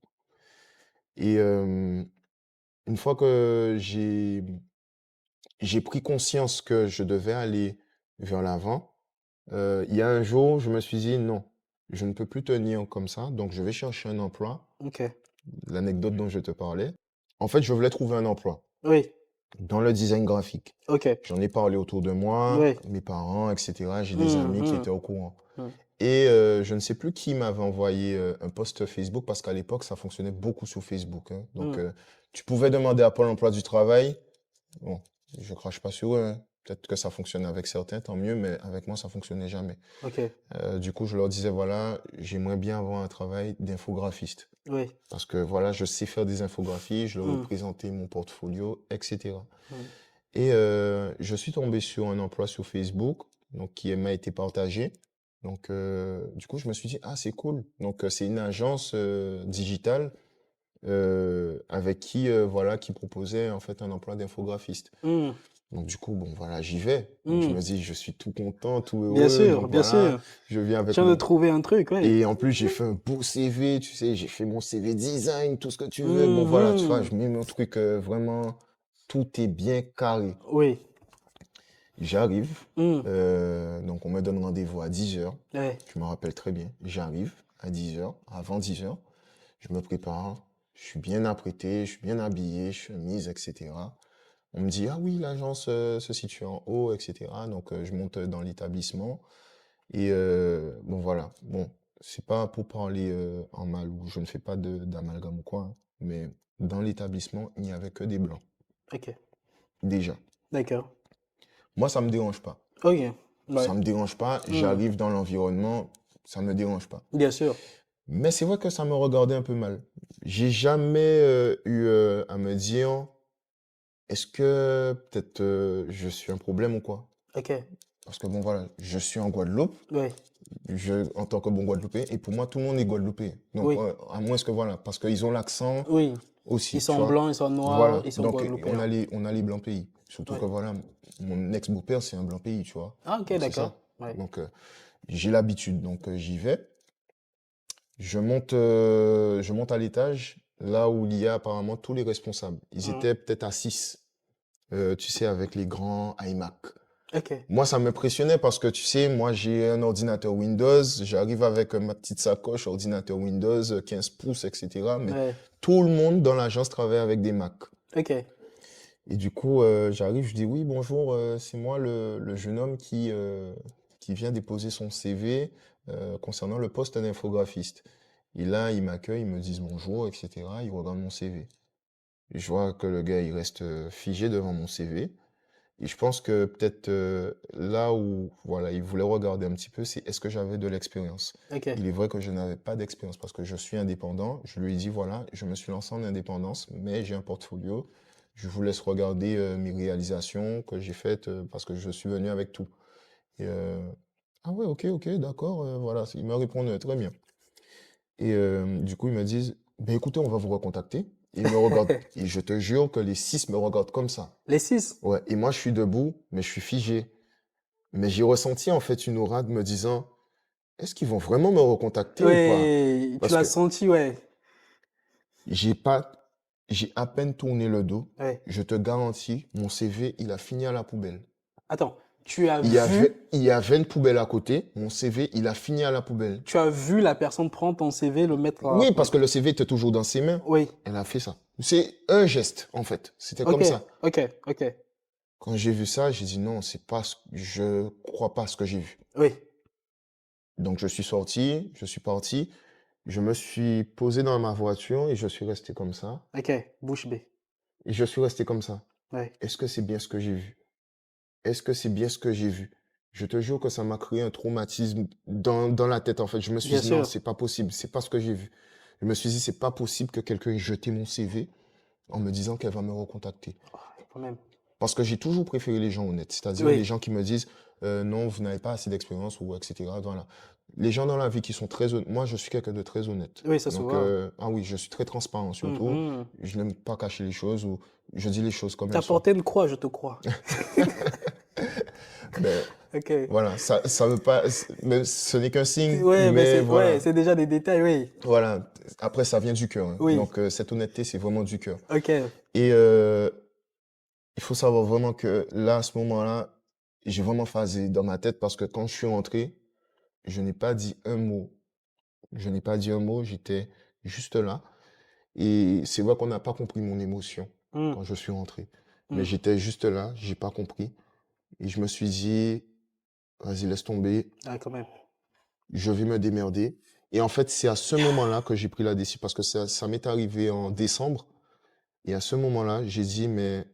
Et une fois que j'ai pris conscience que je devais aller vers l'avant, il y a un jour, je me suis dit: «Non, je ne peux plus tenir comme ça, donc je vais chercher un emploi». OK. L'anecdote dont je te parlais. En fait, je voulais trouver un emploi Oui. dans le design graphique. OK. J'en ai parlé autour de moi, Oui. mes parents, et cetera. J'ai des Mmh amis qui mh. étaient au courant. Mmh. Et je ne sais plus qui m'avait envoyé un post Facebook parce qu'à l'époque, ça fonctionnait beaucoup sur Facebook, hein. Donc, Mmh. tu pouvais demander à Pôle emploi du travail. Bon, je crache pas sur eux, hein. Peut-être que ça fonctionne avec certains, tant mieux, mais avec moi, ça fonctionnait jamais. OK. Du coup, je leur disais, voilà, j'aimerais bien avoir un travail d'infographiste. Oui. Parce que voilà, je sais faire des infographies, je leur ai Mmh. présenté mon portfolio, etc. Mmh. Et je suis tombé sur un emploi sur Facebook, donc qui m'a été partagé. Donc, du coup, je me suis dit, ah, c'est cool. Donc, c'est une agence digitale avec qui, voilà, qui proposait en fait un emploi d'infographiste. Hmm. Donc du coup, bon, voilà, j'y vais. Donc je Hmm. me dis, je suis tout content, tout Bien heureux. sûr, Donc bien voilà, sûr. je viens Je avec viens de mon... trouver un truc, ouais. Et en plus, j'ai fait un beau CV, tu sais, j'ai fait mon CV design, tout ce que tu veux. Bon, voilà, tu vois, Mhm. je mets mon truc, vraiment, tout est bien carré. Oui. J'arrive, Hmm. donc on me donne rendez-vous à 10 heures. Ouais. Je me rappelle très bien. J'arrive à 10 heures, avant 10 heures. Je me prépare, je suis bien apprêté, je suis bien habillé, chemise, etc. On me dit, ah oui, l'agence se situe en haut, etc. Donc je monte dans l'établissement. Et bon, voilà. Bon, c'est pas pour parler en mal, ou je ne fais pas d'amalgame ou quoi, hein, mais dans l'établissement, il n'y avait que des blancs, Ok. déjà. D'accord. Moi, ça me dérange pas. Ok. Ouais. Ça me dérange pas, Hmm. j'arrive dans l'environnement, ça me dérange pas. Bien sûr. Mais c'est vrai que ça me regardait un peu mal. J'ai jamais eu à me dire, est-ce que peut-être je suis un problème ou quoi? Ok. Parce que bon, voilà, je suis en Guadeloupe, Ouais. en tant que bon Guadeloupéen, et pour moi, tout le monde est Guadeloupéen. Donc, Oui. à moins que voilà, parce qu'ils ont l'accent Oui. Ils aussi, tu sont vois. blancs, ils sont noirs, Voilà, ils sont donc guadeloupéens. on a les blancs pays. Surtout que Ouais. voilà, mon ex-beau-père, c'est un blanc pays, tu vois. Ah, ok, Donc, c'est d'accord. ça. Ouais. Donc, j'ai l'habitude, donc j'y vais. Je monte à l'étage, là où il y a apparemment tous les responsables. Ils Hmm. étaient peut-être à 6, tu sais, avec les grands iMac. Ok. Moi, ça m'impressionnait parce que, tu sais, moi, j'ai un ordinateur Windows, j'arrive avec ma petite sacoche, ordinateur Windows, 15 pouces, etc. Mais Ouais. tout le monde dans l'agence travaille avec des Mac. Ok. Et du coup, j'arrive, je dis, oui, bonjour, c'est moi le jeune homme qui vient déposer son CV concernant le poste d'infographiste. Et là, ils m'accueillent, ils me disent bonjour, etc. Ils regardent mon CV. Et je vois que le gars, il reste figé devant mon CV. Et je pense que peut-être là où voilà, il voulait regarder un petit peu, c'est est-ce que j'avais de l'expérience. Ok. Il est vrai que je n'avais pas d'expérience parce que je suis indépendant. Je lui ai dit, voilà, je me suis lancé en indépendance, mais j'ai un portfolio. Je vous laisse regarder mes réalisations que j'ai faites parce que je suis venu avec tout. Et, ah ouais, ok, ok, d'accord, voilà. Il me répond très bien. Et du coup, ils me disent, ben écoutez, on va vous recontacter. Et ils me regardent. Et je te jure que les 6 me regardent comme ça. Les 6. Ouais, et moi je suis debout, mais je suis figé. Mais j'ai ressenti en fait une aura de me disant, est-ce qu'ils vont vraiment me recontacter ou pas? Ouais. Tu Parce l'as que senti, ouais. j'ai pas, j'ai à peine tourné le dos. Ouais. Je te garantis, mon CV, il a fini à la poubelle. Attends. Tu as vu, Il y avait une poubelle à côté. Mon CV, il a fini à la poubelle. tu as vu la personne prendre ton CV, le mettre à la Oui, parce poubelle. que le CV était toujours dans ses mains. Oui. Elle a fait ça. C'est un geste, en fait. C'était Ok. comme ça. Ok. Ok. Quand j'ai vu ça, j'ai dit non, c'est pas, je crois pas à ce que j'ai vu. Oui. Donc je suis sorti, je suis parti. Je me suis posé dans ma voiture et je suis resté comme ça. Ok. Bouche bée. Et je suis resté comme ça. Ouais. Est-ce que c'est bien ce que j'ai vu? Est-ce que c'est bien ce que j'ai vu? Je te jure que ça m'a créé un traumatisme dans la tête, en fait. Je me suis Bien dit, non, sûr. c'est pas possible. C'est pas ce que j'ai vu. Je me suis dit, c'est pas possible que quelqu'un ait jeté mon CV en me disant qu'elle va me recontacter. Oh, quand même. Parce que j'ai toujours préféré les gens honnêtes. C'est-à-dire les Oui. gens qui me disent, non, vous n'avez pas assez d'expérience ou etc. Voilà. Les gens dans la vie qui sont très honnêtes. Moi, je suis quelqu'un de très honnête. Oui, ça se Donc, voit. ah oui, je suis très transparent surtout. Mhm. Je n'aime pas cacher les choses ou je dis les choses comme elles T'as sont. porté une croix, je te crois. Mais Ok. voilà, ça veut pas, mais ce n'est qu'un signe, Ouais, mais mais c'est ouais, voilà. c'est déjà des détails, oui. Voilà. Après, ça vient du cœur, hein. Oui. Donc, cette honnêteté, c'est vraiment du cœur. Ok. Et il faut savoir vraiment que là, à ce moment-là, j'ai vraiment phasé dans ma tête parce que quand je suis rentré, je n'ai pas dit un mot. Je n'ai pas dit un mot, j'étais juste là. Et c'est vrai qu'on n'a pas compris mon émotion Hmm. quand je suis rentré. Mais Hmm. j'étais juste là, j'ai pas compris. Et je me suis dit, vas-y, laisse tomber, Ah, quand même. je vais me démerder. Et en fait, c'est à ce moment-là que j'ai pris la décision parce que ça m'est arrivé en décembre. Et à ce moment-là, j'ai dit, mais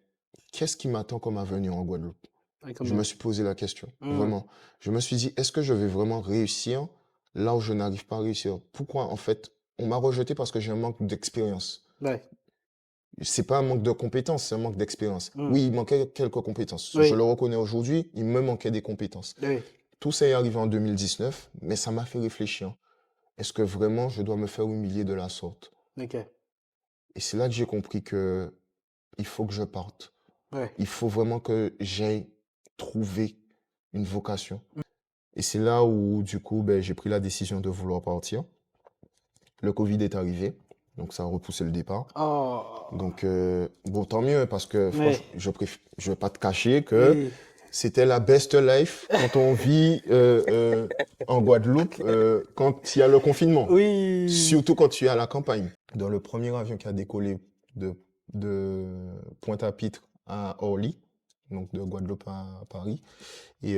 qu'est-ce qui m'attend comme avenir en Guadeloupe? Ah, quand Je me même. suis posé la question, Hmm. vraiment. Je me suis dit, est-ce que je vais vraiment réussir là où je n'arrive pas à réussir? Pourquoi, en fait, on m'a rejeté parce que j'ai un manque d'expérience. Ouais. C'est pas un manque de compétences, c'est un manque d'expérience. Hmm. Oui, il manquait quelques compétences. Je Oui. le reconnais aujourd'hui, il me manquait des compétences. Oui. Tout ça est arrivé en 2019, mais ça m'a fait réfléchir. Est-ce que vraiment je dois me faire humilier de la sorte? Ok. Et c'est là que j'ai compris que il faut que je parte. Ouais. Il faut vraiment que j'aille trouver une vocation. Et c'est là où, du coup, ben, j'ai pris la décision de vouloir partir. Le Covid est arrivé, donc ça a repoussé le départ. Oh, Donc, bon, tant mieux, parce que ouais, franchement, je vais pas te cacher que oui. c'était la best life quand on vit en Guadeloupe, quand il y a le confinement. Oui. Surtout quand tu es à la campagne. Dans le premier avion qui a décollé de, de Pointe-à-Pitre à Orly, donc de Guadeloupe à Paris. Et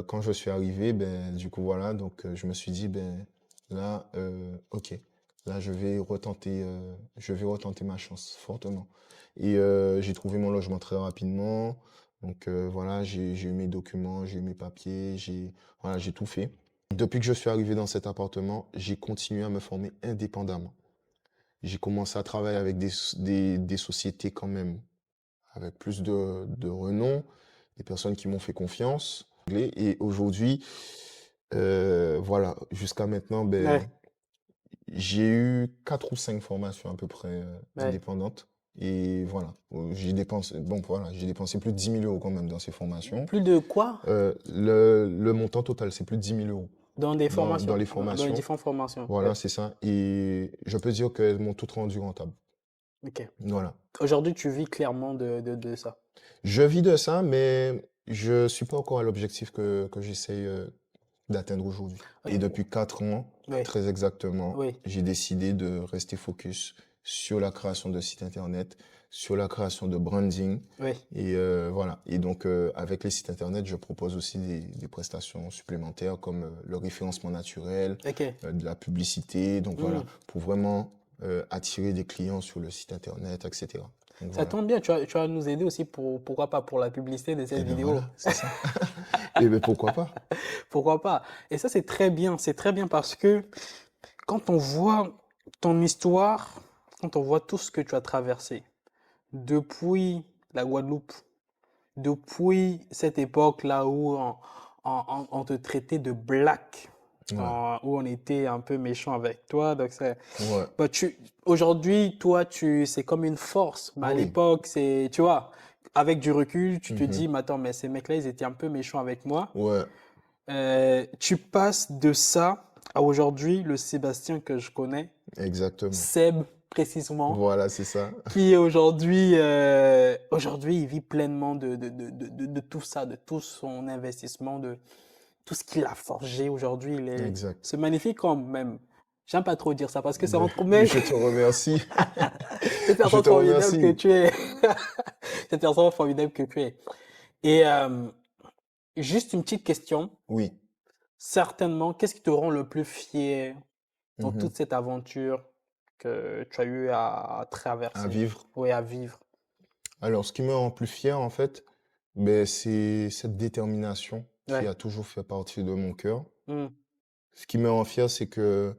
quand je suis arrivé, ben, du coup, voilà, donc je me suis dit, ben, là, ok, là, je vais retenter ma chance fortement. Et j'ai trouvé mon logement très rapidement. Donc voilà, j'ai eu mes documents, j'ai eu mes papiers, voilà, j'ai tout fait. Depuis que je suis arrivé dans cet appartement, j'ai continué à me former indépendamment. J'ai commencé à travailler avec des sociétés quand même avec plus de renom, des personnes qui m'ont fait confiance. Et aujourd'hui, voilà, jusqu'à maintenant, ben, Ouais, j'ai eu 4 ou 5 formations à peu près ouais. indépendantes. Et voilà, j'ai dépensé plus de 10 000 € quand même dans ces formations. Plus de quoi? Le montant total, c'est plus de 10 000 € Dans des dans formations, les dans les formations. différentes formations. Voilà, Ouais. c'est ça. Et je peux dire qu'elles m'ont toutes rendu rentable. Ok. Voilà. Aujourd'hui, tu vis clairement de ça. Je vis de ça, mais je suis pas encore à l'objectif que j'essaye d'atteindre aujourd'hui. Et Oui, depuis 4 ans, oui, très exactement, oui, j'ai décidé de rester focus sur la création de sites internet, sur la création de branding. oui. Et voilà. Et donc, avec les sites internet, je propose aussi des prestations supplémentaires comme le référencement naturel, Ok. de la publicité. Donc Hmm. voilà, pour vraiment attirer des clients sur le site internet, etc. Donc Ça voilà. tombe bien, tu vas nous aider aussi pourquoi pas pour la publicité de cette Et ben vidéo. voilà, c'est ça. Et ben pourquoi pas? Pourquoi pas? Et ça, c'est très bien parce que quand on voit ton histoire, quand on voit tout ce que tu as traversé, depuis la Guadeloupe, depuis cette époque-là où on te traitait de black, Ouais, où on était un peu méchant avec toi. Donc ouais. bah, aujourd'hui, toi, c'est comme une force. Mais Ah à oui. l'époque, tu vois, avec du recul, tu te Mhm. dis, mais attends, mais ces mecs-là, ils étaient un peu méchants avec moi. Ouais, Tu passes de ça à aujourd'hui, le Sébastien que je connais, exactement. Seb précisément, Voilà, c'est ça. qui est aujourd'hui, il vit pleinement de tout ça, de tout son investissement, de tout ce qu'il a forgé aujourd'hui. Exact. C'est magnifique quand même. J'aime pas trop dire ça parce que c'est Ben, entre mecs, je te remercie. cette Je personne te formidable que remercie. tu es. Cette personne formidable que tu es. Et juste une petite question. Oui. Certainement, qu'est-ce qui te rend le plus fier dans Mhm. toute cette aventure que tu as eu à À traverser, vivre. oui, à vivre? Alors, ce qui me rend plus fier, en fait, ben, c'est cette détermination qui Ouais. a toujours fait partie de mon cœur. Mm. Ce qui me rend fier, c'est que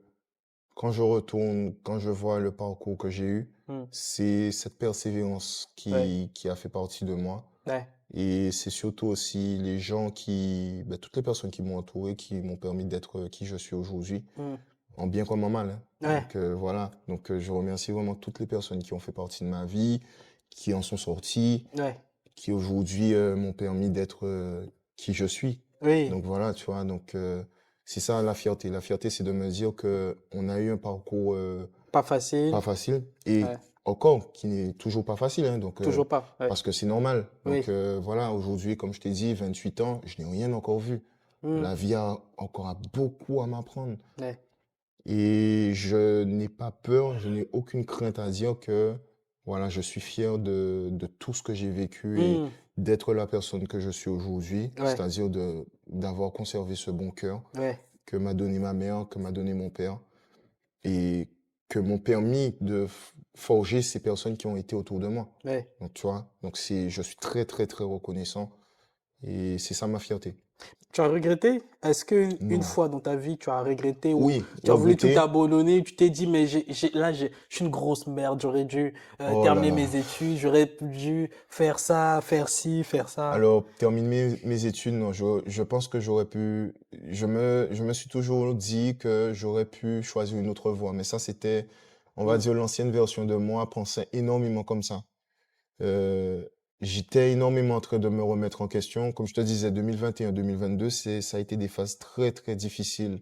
quand je retourne, quand je vois le parcours que j'ai eu, Mm. c'est cette persévérance Ouais. qui a fait partie de moi. Ouais. Et c'est surtout aussi les gens ben, toutes les personnes qui m'ont entouré, qui m'ont permis d'être qui je suis aujourd'hui, Mm. en bien comme en mal, hein. Ouais. Donc voilà. Donc je remercie vraiment toutes les personnes qui ont fait partie de ma vie, qui en sont sorties, Ouais. qui aujourd'hui m'ont permis d'être qui je suis. Oui. Donc voilà, tu vois. Donc c'est ça la fierté. La fierté, c'est de me dire que on a eu un parcours Pas facile. pas facile et Ouais. encore qui n'est toujours pas facile, hein, donc Toujours pas. Ouais. parce que c'est normal. Donc Oui. voilà, aujourd'hui, comme je t'ai dit, 28 ans, je n'ai rien encore vu. Mm. La vie a encore beaucoup à m'apprendre. Ouais. Et je n'ai pas peur, je n'ai aucune crainte à dire que voilà, je suis fier de tout ce que j'ai vécu et Mm. d'être la personne que je suis aujourd'hui, Ouais. c'est-à-dire d'avoir conservé ce bon cœur Ouais. que m'a donné ma mère, que m'a donné mon père et que m'ont permis de forger ces personnes qui ont été autour de moi. Ouais. Donc, tu vois, donc je suis très, très, très reconnaissant et c'est ça ma fierté. Tu as regretté? Est-ce que une Non. fois dans ta vie, tu as regretté ou Oui, tu as voulu tout regretter. abandonner, tu t'es dit, mais je suis une grosse merde, j'aurais dû Oh là terminer là. mes études, j'aurais dû faire ça, faire ci, faire ça. Alors, terminer mes études, non, je pense que j'aurais pu, je me suis toujours dit que j'aurais pu choisir une autre voie, mais ça, c'était on va Mm. dire l'ancienne version de moi pensait énormément comme ça. Euh, J'étais énormément en train de me remettre en question. Comme je te disais, 2021-2022, ça a été des phases très, très difficiles.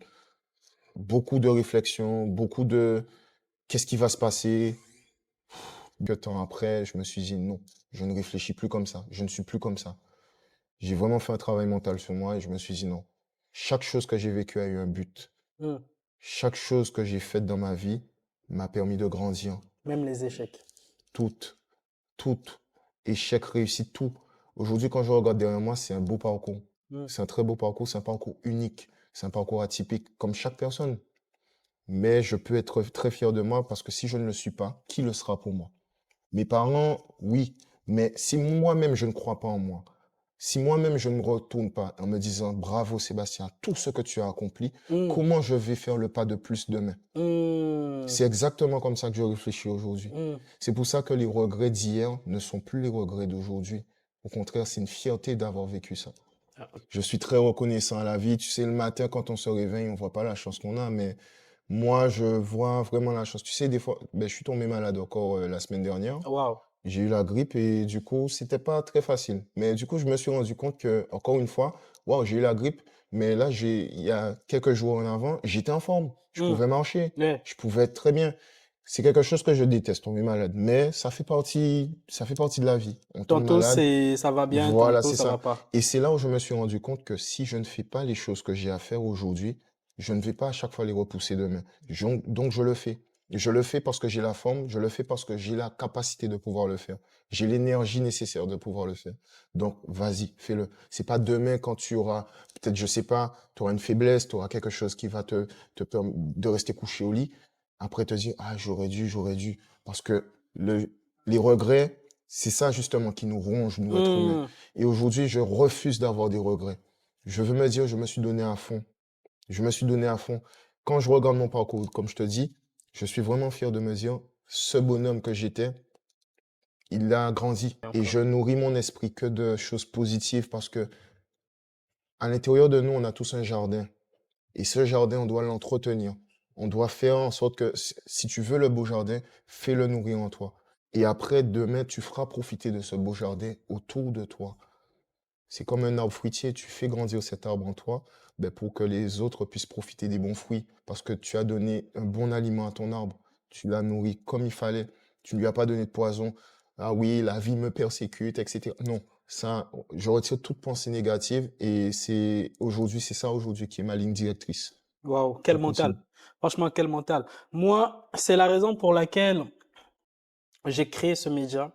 Beaucoup de réflexions, beaucoup de qu'est-ce qui va se passer. Peu de temps après, je me suis dit non, je ne réfléchis plus comme ça. Je ne suis plus comme ça. J'ai vraiment fait un travail mental sur moi et je me suis dit non. Chaque chose que j'ai vécue a eu un but. Mm. Chaque chose que j'ai faite dans ma vie m'a permis de grandir. Même les échecs. Toutes, toutes. Échec, réussite, tout. Aujourd'hui, quand je regarde derrière moi, c'est un beau parcours. Mm. C'est un très beau parcours, c'est un parcours unique. C'est un parcours atypique, comme chaque personne. Mais je peux être très fier de moi parce que si je ne le suis pas, qui le sera pour moi? Mes parents, oui. Mais si moi-même, je ne crois pas en moi, si moi-même, je ne me retourne pas en me disant, bravo Sébastien, tout ce que tu as accompli, Mm. comment je vais faire le pas de plus demain? Mm. C'est exactement comme ça que je réfléchis aujourd'hui. Mm. C'est pour ça que les regrets d'hier ne sont plus les regrets d'aujourd'hui. Au contraire, c'est une fierté d'avoir vécu ça. Ah, Je suis très reconnaissant à la vie. Tu sais, le matin, quand on se réveille, on voit pas la chance qu'on a, mais moi, je vois vraiment la chance. Tu sais, des fois, ben, je suis tombé malade encore la semaine dernière. waouh. J'ai eu la grippe et du coup, c'était pas très facile. Mais du coup, je me suis rendu compte que, encore une fois, waouh, j'ai eu la grippe, mais là, il y a quelques jours en avant, j'étais en forme. Je Mm. pouvais marcher. Ouais. Je pouvais être très bien. C'est quelque chose que je déteste, tomber malade. Mais ça fait partie de la vie. On tombe Tantôt malade. ça va bien, Voilà, tantôt c'est ça va ça. pas. Et c'est là où je me suis rendu compte que si je ne fais pas les choses que j'ai à faire aujourd'hui, je ne vais pas à chaque fois les repousser demain. Donc, je le fais. Je le fais parce que j'ai la forme, je le fais parce que j'ai la capacité de pouvoir le faire. J'ai l'énergie nécessaire de pouvoir le faire. Donc, vas-y, fais-le. C'est pas demain quand tu auras, peut-être, je sais pas, tu auras une faiblesse, tu auras quelque chose qui va te permettre de rester couché au lit. Après, te dire, ah, j'aurais dû. Parce que les regrets, c'est ça justement qui nous ronge, nous, êtres humains. Mm. Et aujourd'hui, je refuse d'avoir des regrets. Je veux me dire, je me suis donné à fond. Je me suis donné à fond. Quand je regarde mon parcours, comme je te dis, je suis vraiment fier de me dire, ce bonhomme que j'étais, il a grandi. Et Et encore. je nourris mon esprit que de choses positives parce que à l'intérieur de nous, on a tous un jardin. Et ce jardin, on doit l'entretenir. On doit faire en sorte que si tu veux le beau jardin, fais-le nourrir en toi. Et après, demain, tu feras profiter de ce beau jardin autour de toi. C'est comme un arbre fruitier, tu fais grandir cet arbre en toi ben, pour que les autres puissent profiter des bons fruits, parce que tu as donné un bon aliment à ton arbre, tu l'as nourri comme il fallait, tu ne lui as pas donné de poison. Ah oui, la vie me persécute, etc. Non, ça, je retire toute pensée négative et c'est ça aujourd'hui qui est ma ligne directrice Waouh, quel au mental. quotidien. Franchement, quel mental. Moi, c'est la raison pour laquelle j'ai créé ce média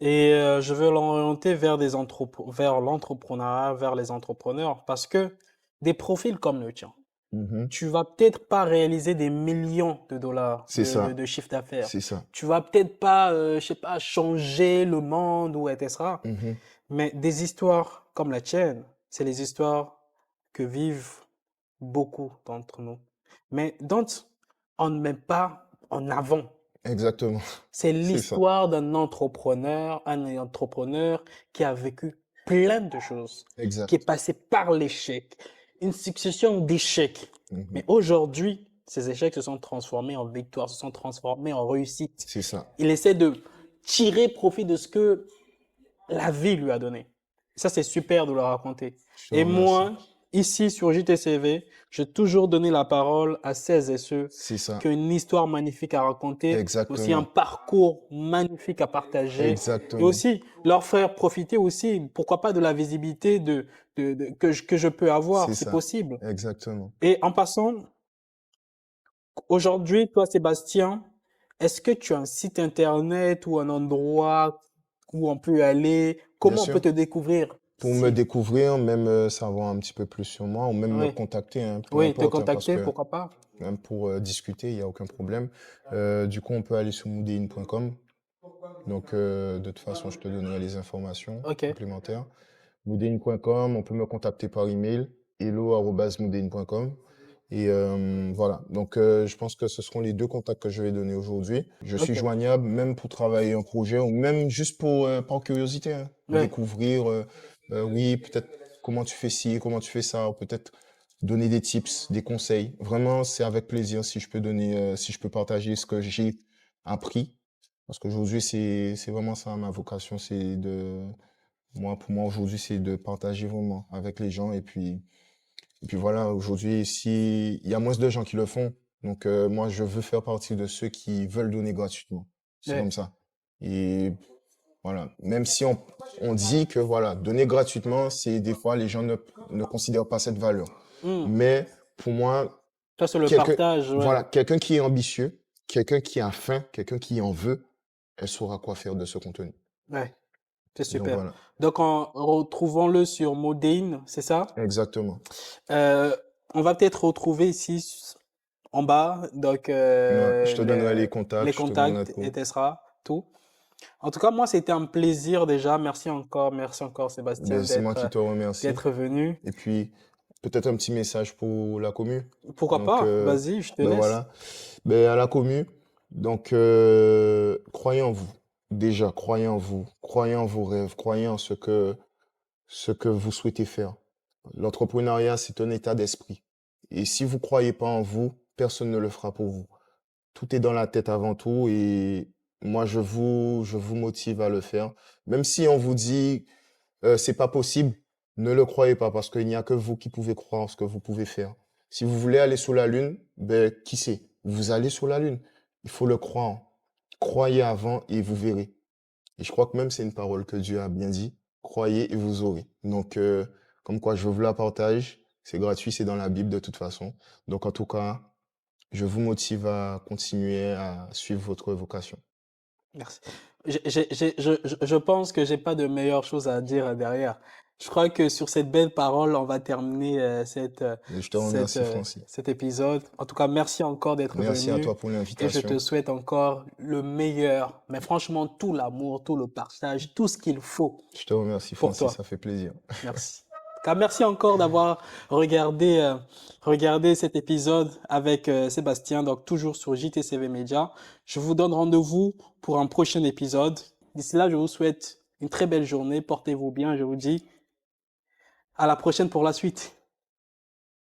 et je veux l'orienter vers vers l'entrepreneuriat, vers les entrepreneurs parce que des profils comme le tien, Mhm. tu vas peut-être pas réaliser des millions de dollars C'est ça, de chiffre d'affaires. c'est ça. Tu vas peut-être pas, je sais pas, changer le monde ou etc. Mhm. Mais des histoires comme la tienne, c'est les histoires que vivent beaucoup d'entre nous, mais dont on ne met pas en avant. Exactement, C'est c'est ça, l'histoire un entrepreneur qui a vécu plein de choses, qui est exact. passé par l'échec, une succession d'échecs. Mhm. Mais aujourd'hui, ces échecs se sont transformés en victoires, se sont transformés en réussite. C'est ça, Il essaie de tirer profit de ce que la vie lui a donné. Ça, c'est super de le raconter. je te Et remercie. moi, ici sur JTCV, j'ai toujours donné la parole à celles et ceux C'est ça, qui ont une histoire magnifique à raconter, aussi un exactement, parcours magnifique à partager, et exactement. aussi leur faire profiter aussi, pourquoi pas, de la visibilité que je peux avoir, C'est c'est ça, possible. exactement. Et en passant, aujourd'hui, toi, Sébastien, est-ce que tu as un site internet ou un endroit où on peut aller? Bien Comment on peut sûr. te découvrir? Pour me Si, découvrir, même savoir un petit peu plus sur moi, ou même me oui, contacter, hein, peu oui, te importe, hein, parce contacter, que pourquoi pas? même pour discuter, il n'y a aucun problème. Du coup, on peut aller sur moodin.com. Donc, de toute façon, je te donnerai les informations Ok, complémentaires. Moodin.com, on peut me contacter par email, hello@moodin.com. Et voilà. Donc, je pense que ce seront les deux contacts que je vais donner aujourd'hui. Je suis ok, joignable même pour travailler un projet ou même juste pour, par curiosité, hein, ouais, découvrir, oui, peut-être comment tu fais ci, comment tu fais ça, ou peut-être donner des tips, des conseils. Vraiment, c'est avec plaisir si je peux donner, si je peux partager ce que j'ai appris. Parce qu'aujourd'hui, c'est vraiment ça ma vocation, c'est de, moi, pour moi, aujourd'hui, c'est de partager vraiment avec les gens. Et puis voilà, aujourd'hui, si, il y a moins de gens qui le font. Donc, moi, je veux faire partie de ceux qui veulent donner gratuitement. C'est Ouais. comme ça. Et voilà. Même si on dit que voilà, donner gratuitement, c'est des fois, les gens ne considèrent pas cette valeur. Hmm. Mais pour moi, Ça, c'est le quelqu'un, partage, ouais. voilà, quelqu'un qui est ambitieux, quelqu'un qui a faim, quelqu'un qui en veut, elle saura quoi faire de ce contenu. Ouais, c'est Donc super. voilà, Donc, retrouvons-le sur Modane, c'est ça? exactement. Euh, on va peut-être retrouver ici en bas, donc Ouais, je te donnerai les contacts, les je te donnerai contacts, tout. etc. Tout. En tout cas, moi, c'était un plaisir déjà. Merci encore, Sébastien, Ben, c'est moi qui te remercie. d'être venu. Et puis, peut-être un petit message pour la commu. Pourquoi Donc, pas? Vas-y, je te ben laisse. voilà. Ben, à la commu, donc, croyez en vous. Déjà, croyez en vous. Croyez en vos rêves. Croyez en ce que vous souhaitez faire. L'entrepreneuriat, c'est un état d'esprit. Et si vous croyez pas en vous, personne ne le fera pour vous. Tout est dans la tête avant tout et moi, je vous motive à le faire. Même si on vous dit, c'est pas possible, ne le croyez pas parce qu'il n'y a que vous qui pouvez croire en ce que vous pouvez faire. Si vous voulez aller sur la Lune, ben, qui sait? Vous allez sur la Lune. Il faut le croire. Croyez avant et vous verrez. Et je crois que même c'est une parole que Dieu a bien dit. Croyez et vous aurez. Donc, comme quoi je vous la partage. C'est gratuit, c'est dans la Bible de toute façon. Donc, en tout cas, je vous motive à continuer à suivre votre vocation. Merci. Je pense que j'ai pas de meilleure chose à dire derrière. Je crois que sur cette belle parole, on va terminer Et je te remercie, Francis. cet épisode. En tout cas, merci encore d'être Merci à venu toi pour et je te l'invitation. souhaite encore le meilleur. Mais franchement, tout l'amour, tout le partage, tout ce qu'il faut Je te remercie, pour Francis, toi. ça fait plaisir. Merci. En tout cas, merci encore d'avoir regardé cet épisode avec Sébastien, donc toujours sur JTCV Media. Je vous donne rendez-vous pour un prochain épisode. D'ici là, je vous souhaite une très belle journée. Portez-vous bien. Je vous dis à la prochaine pour la suite.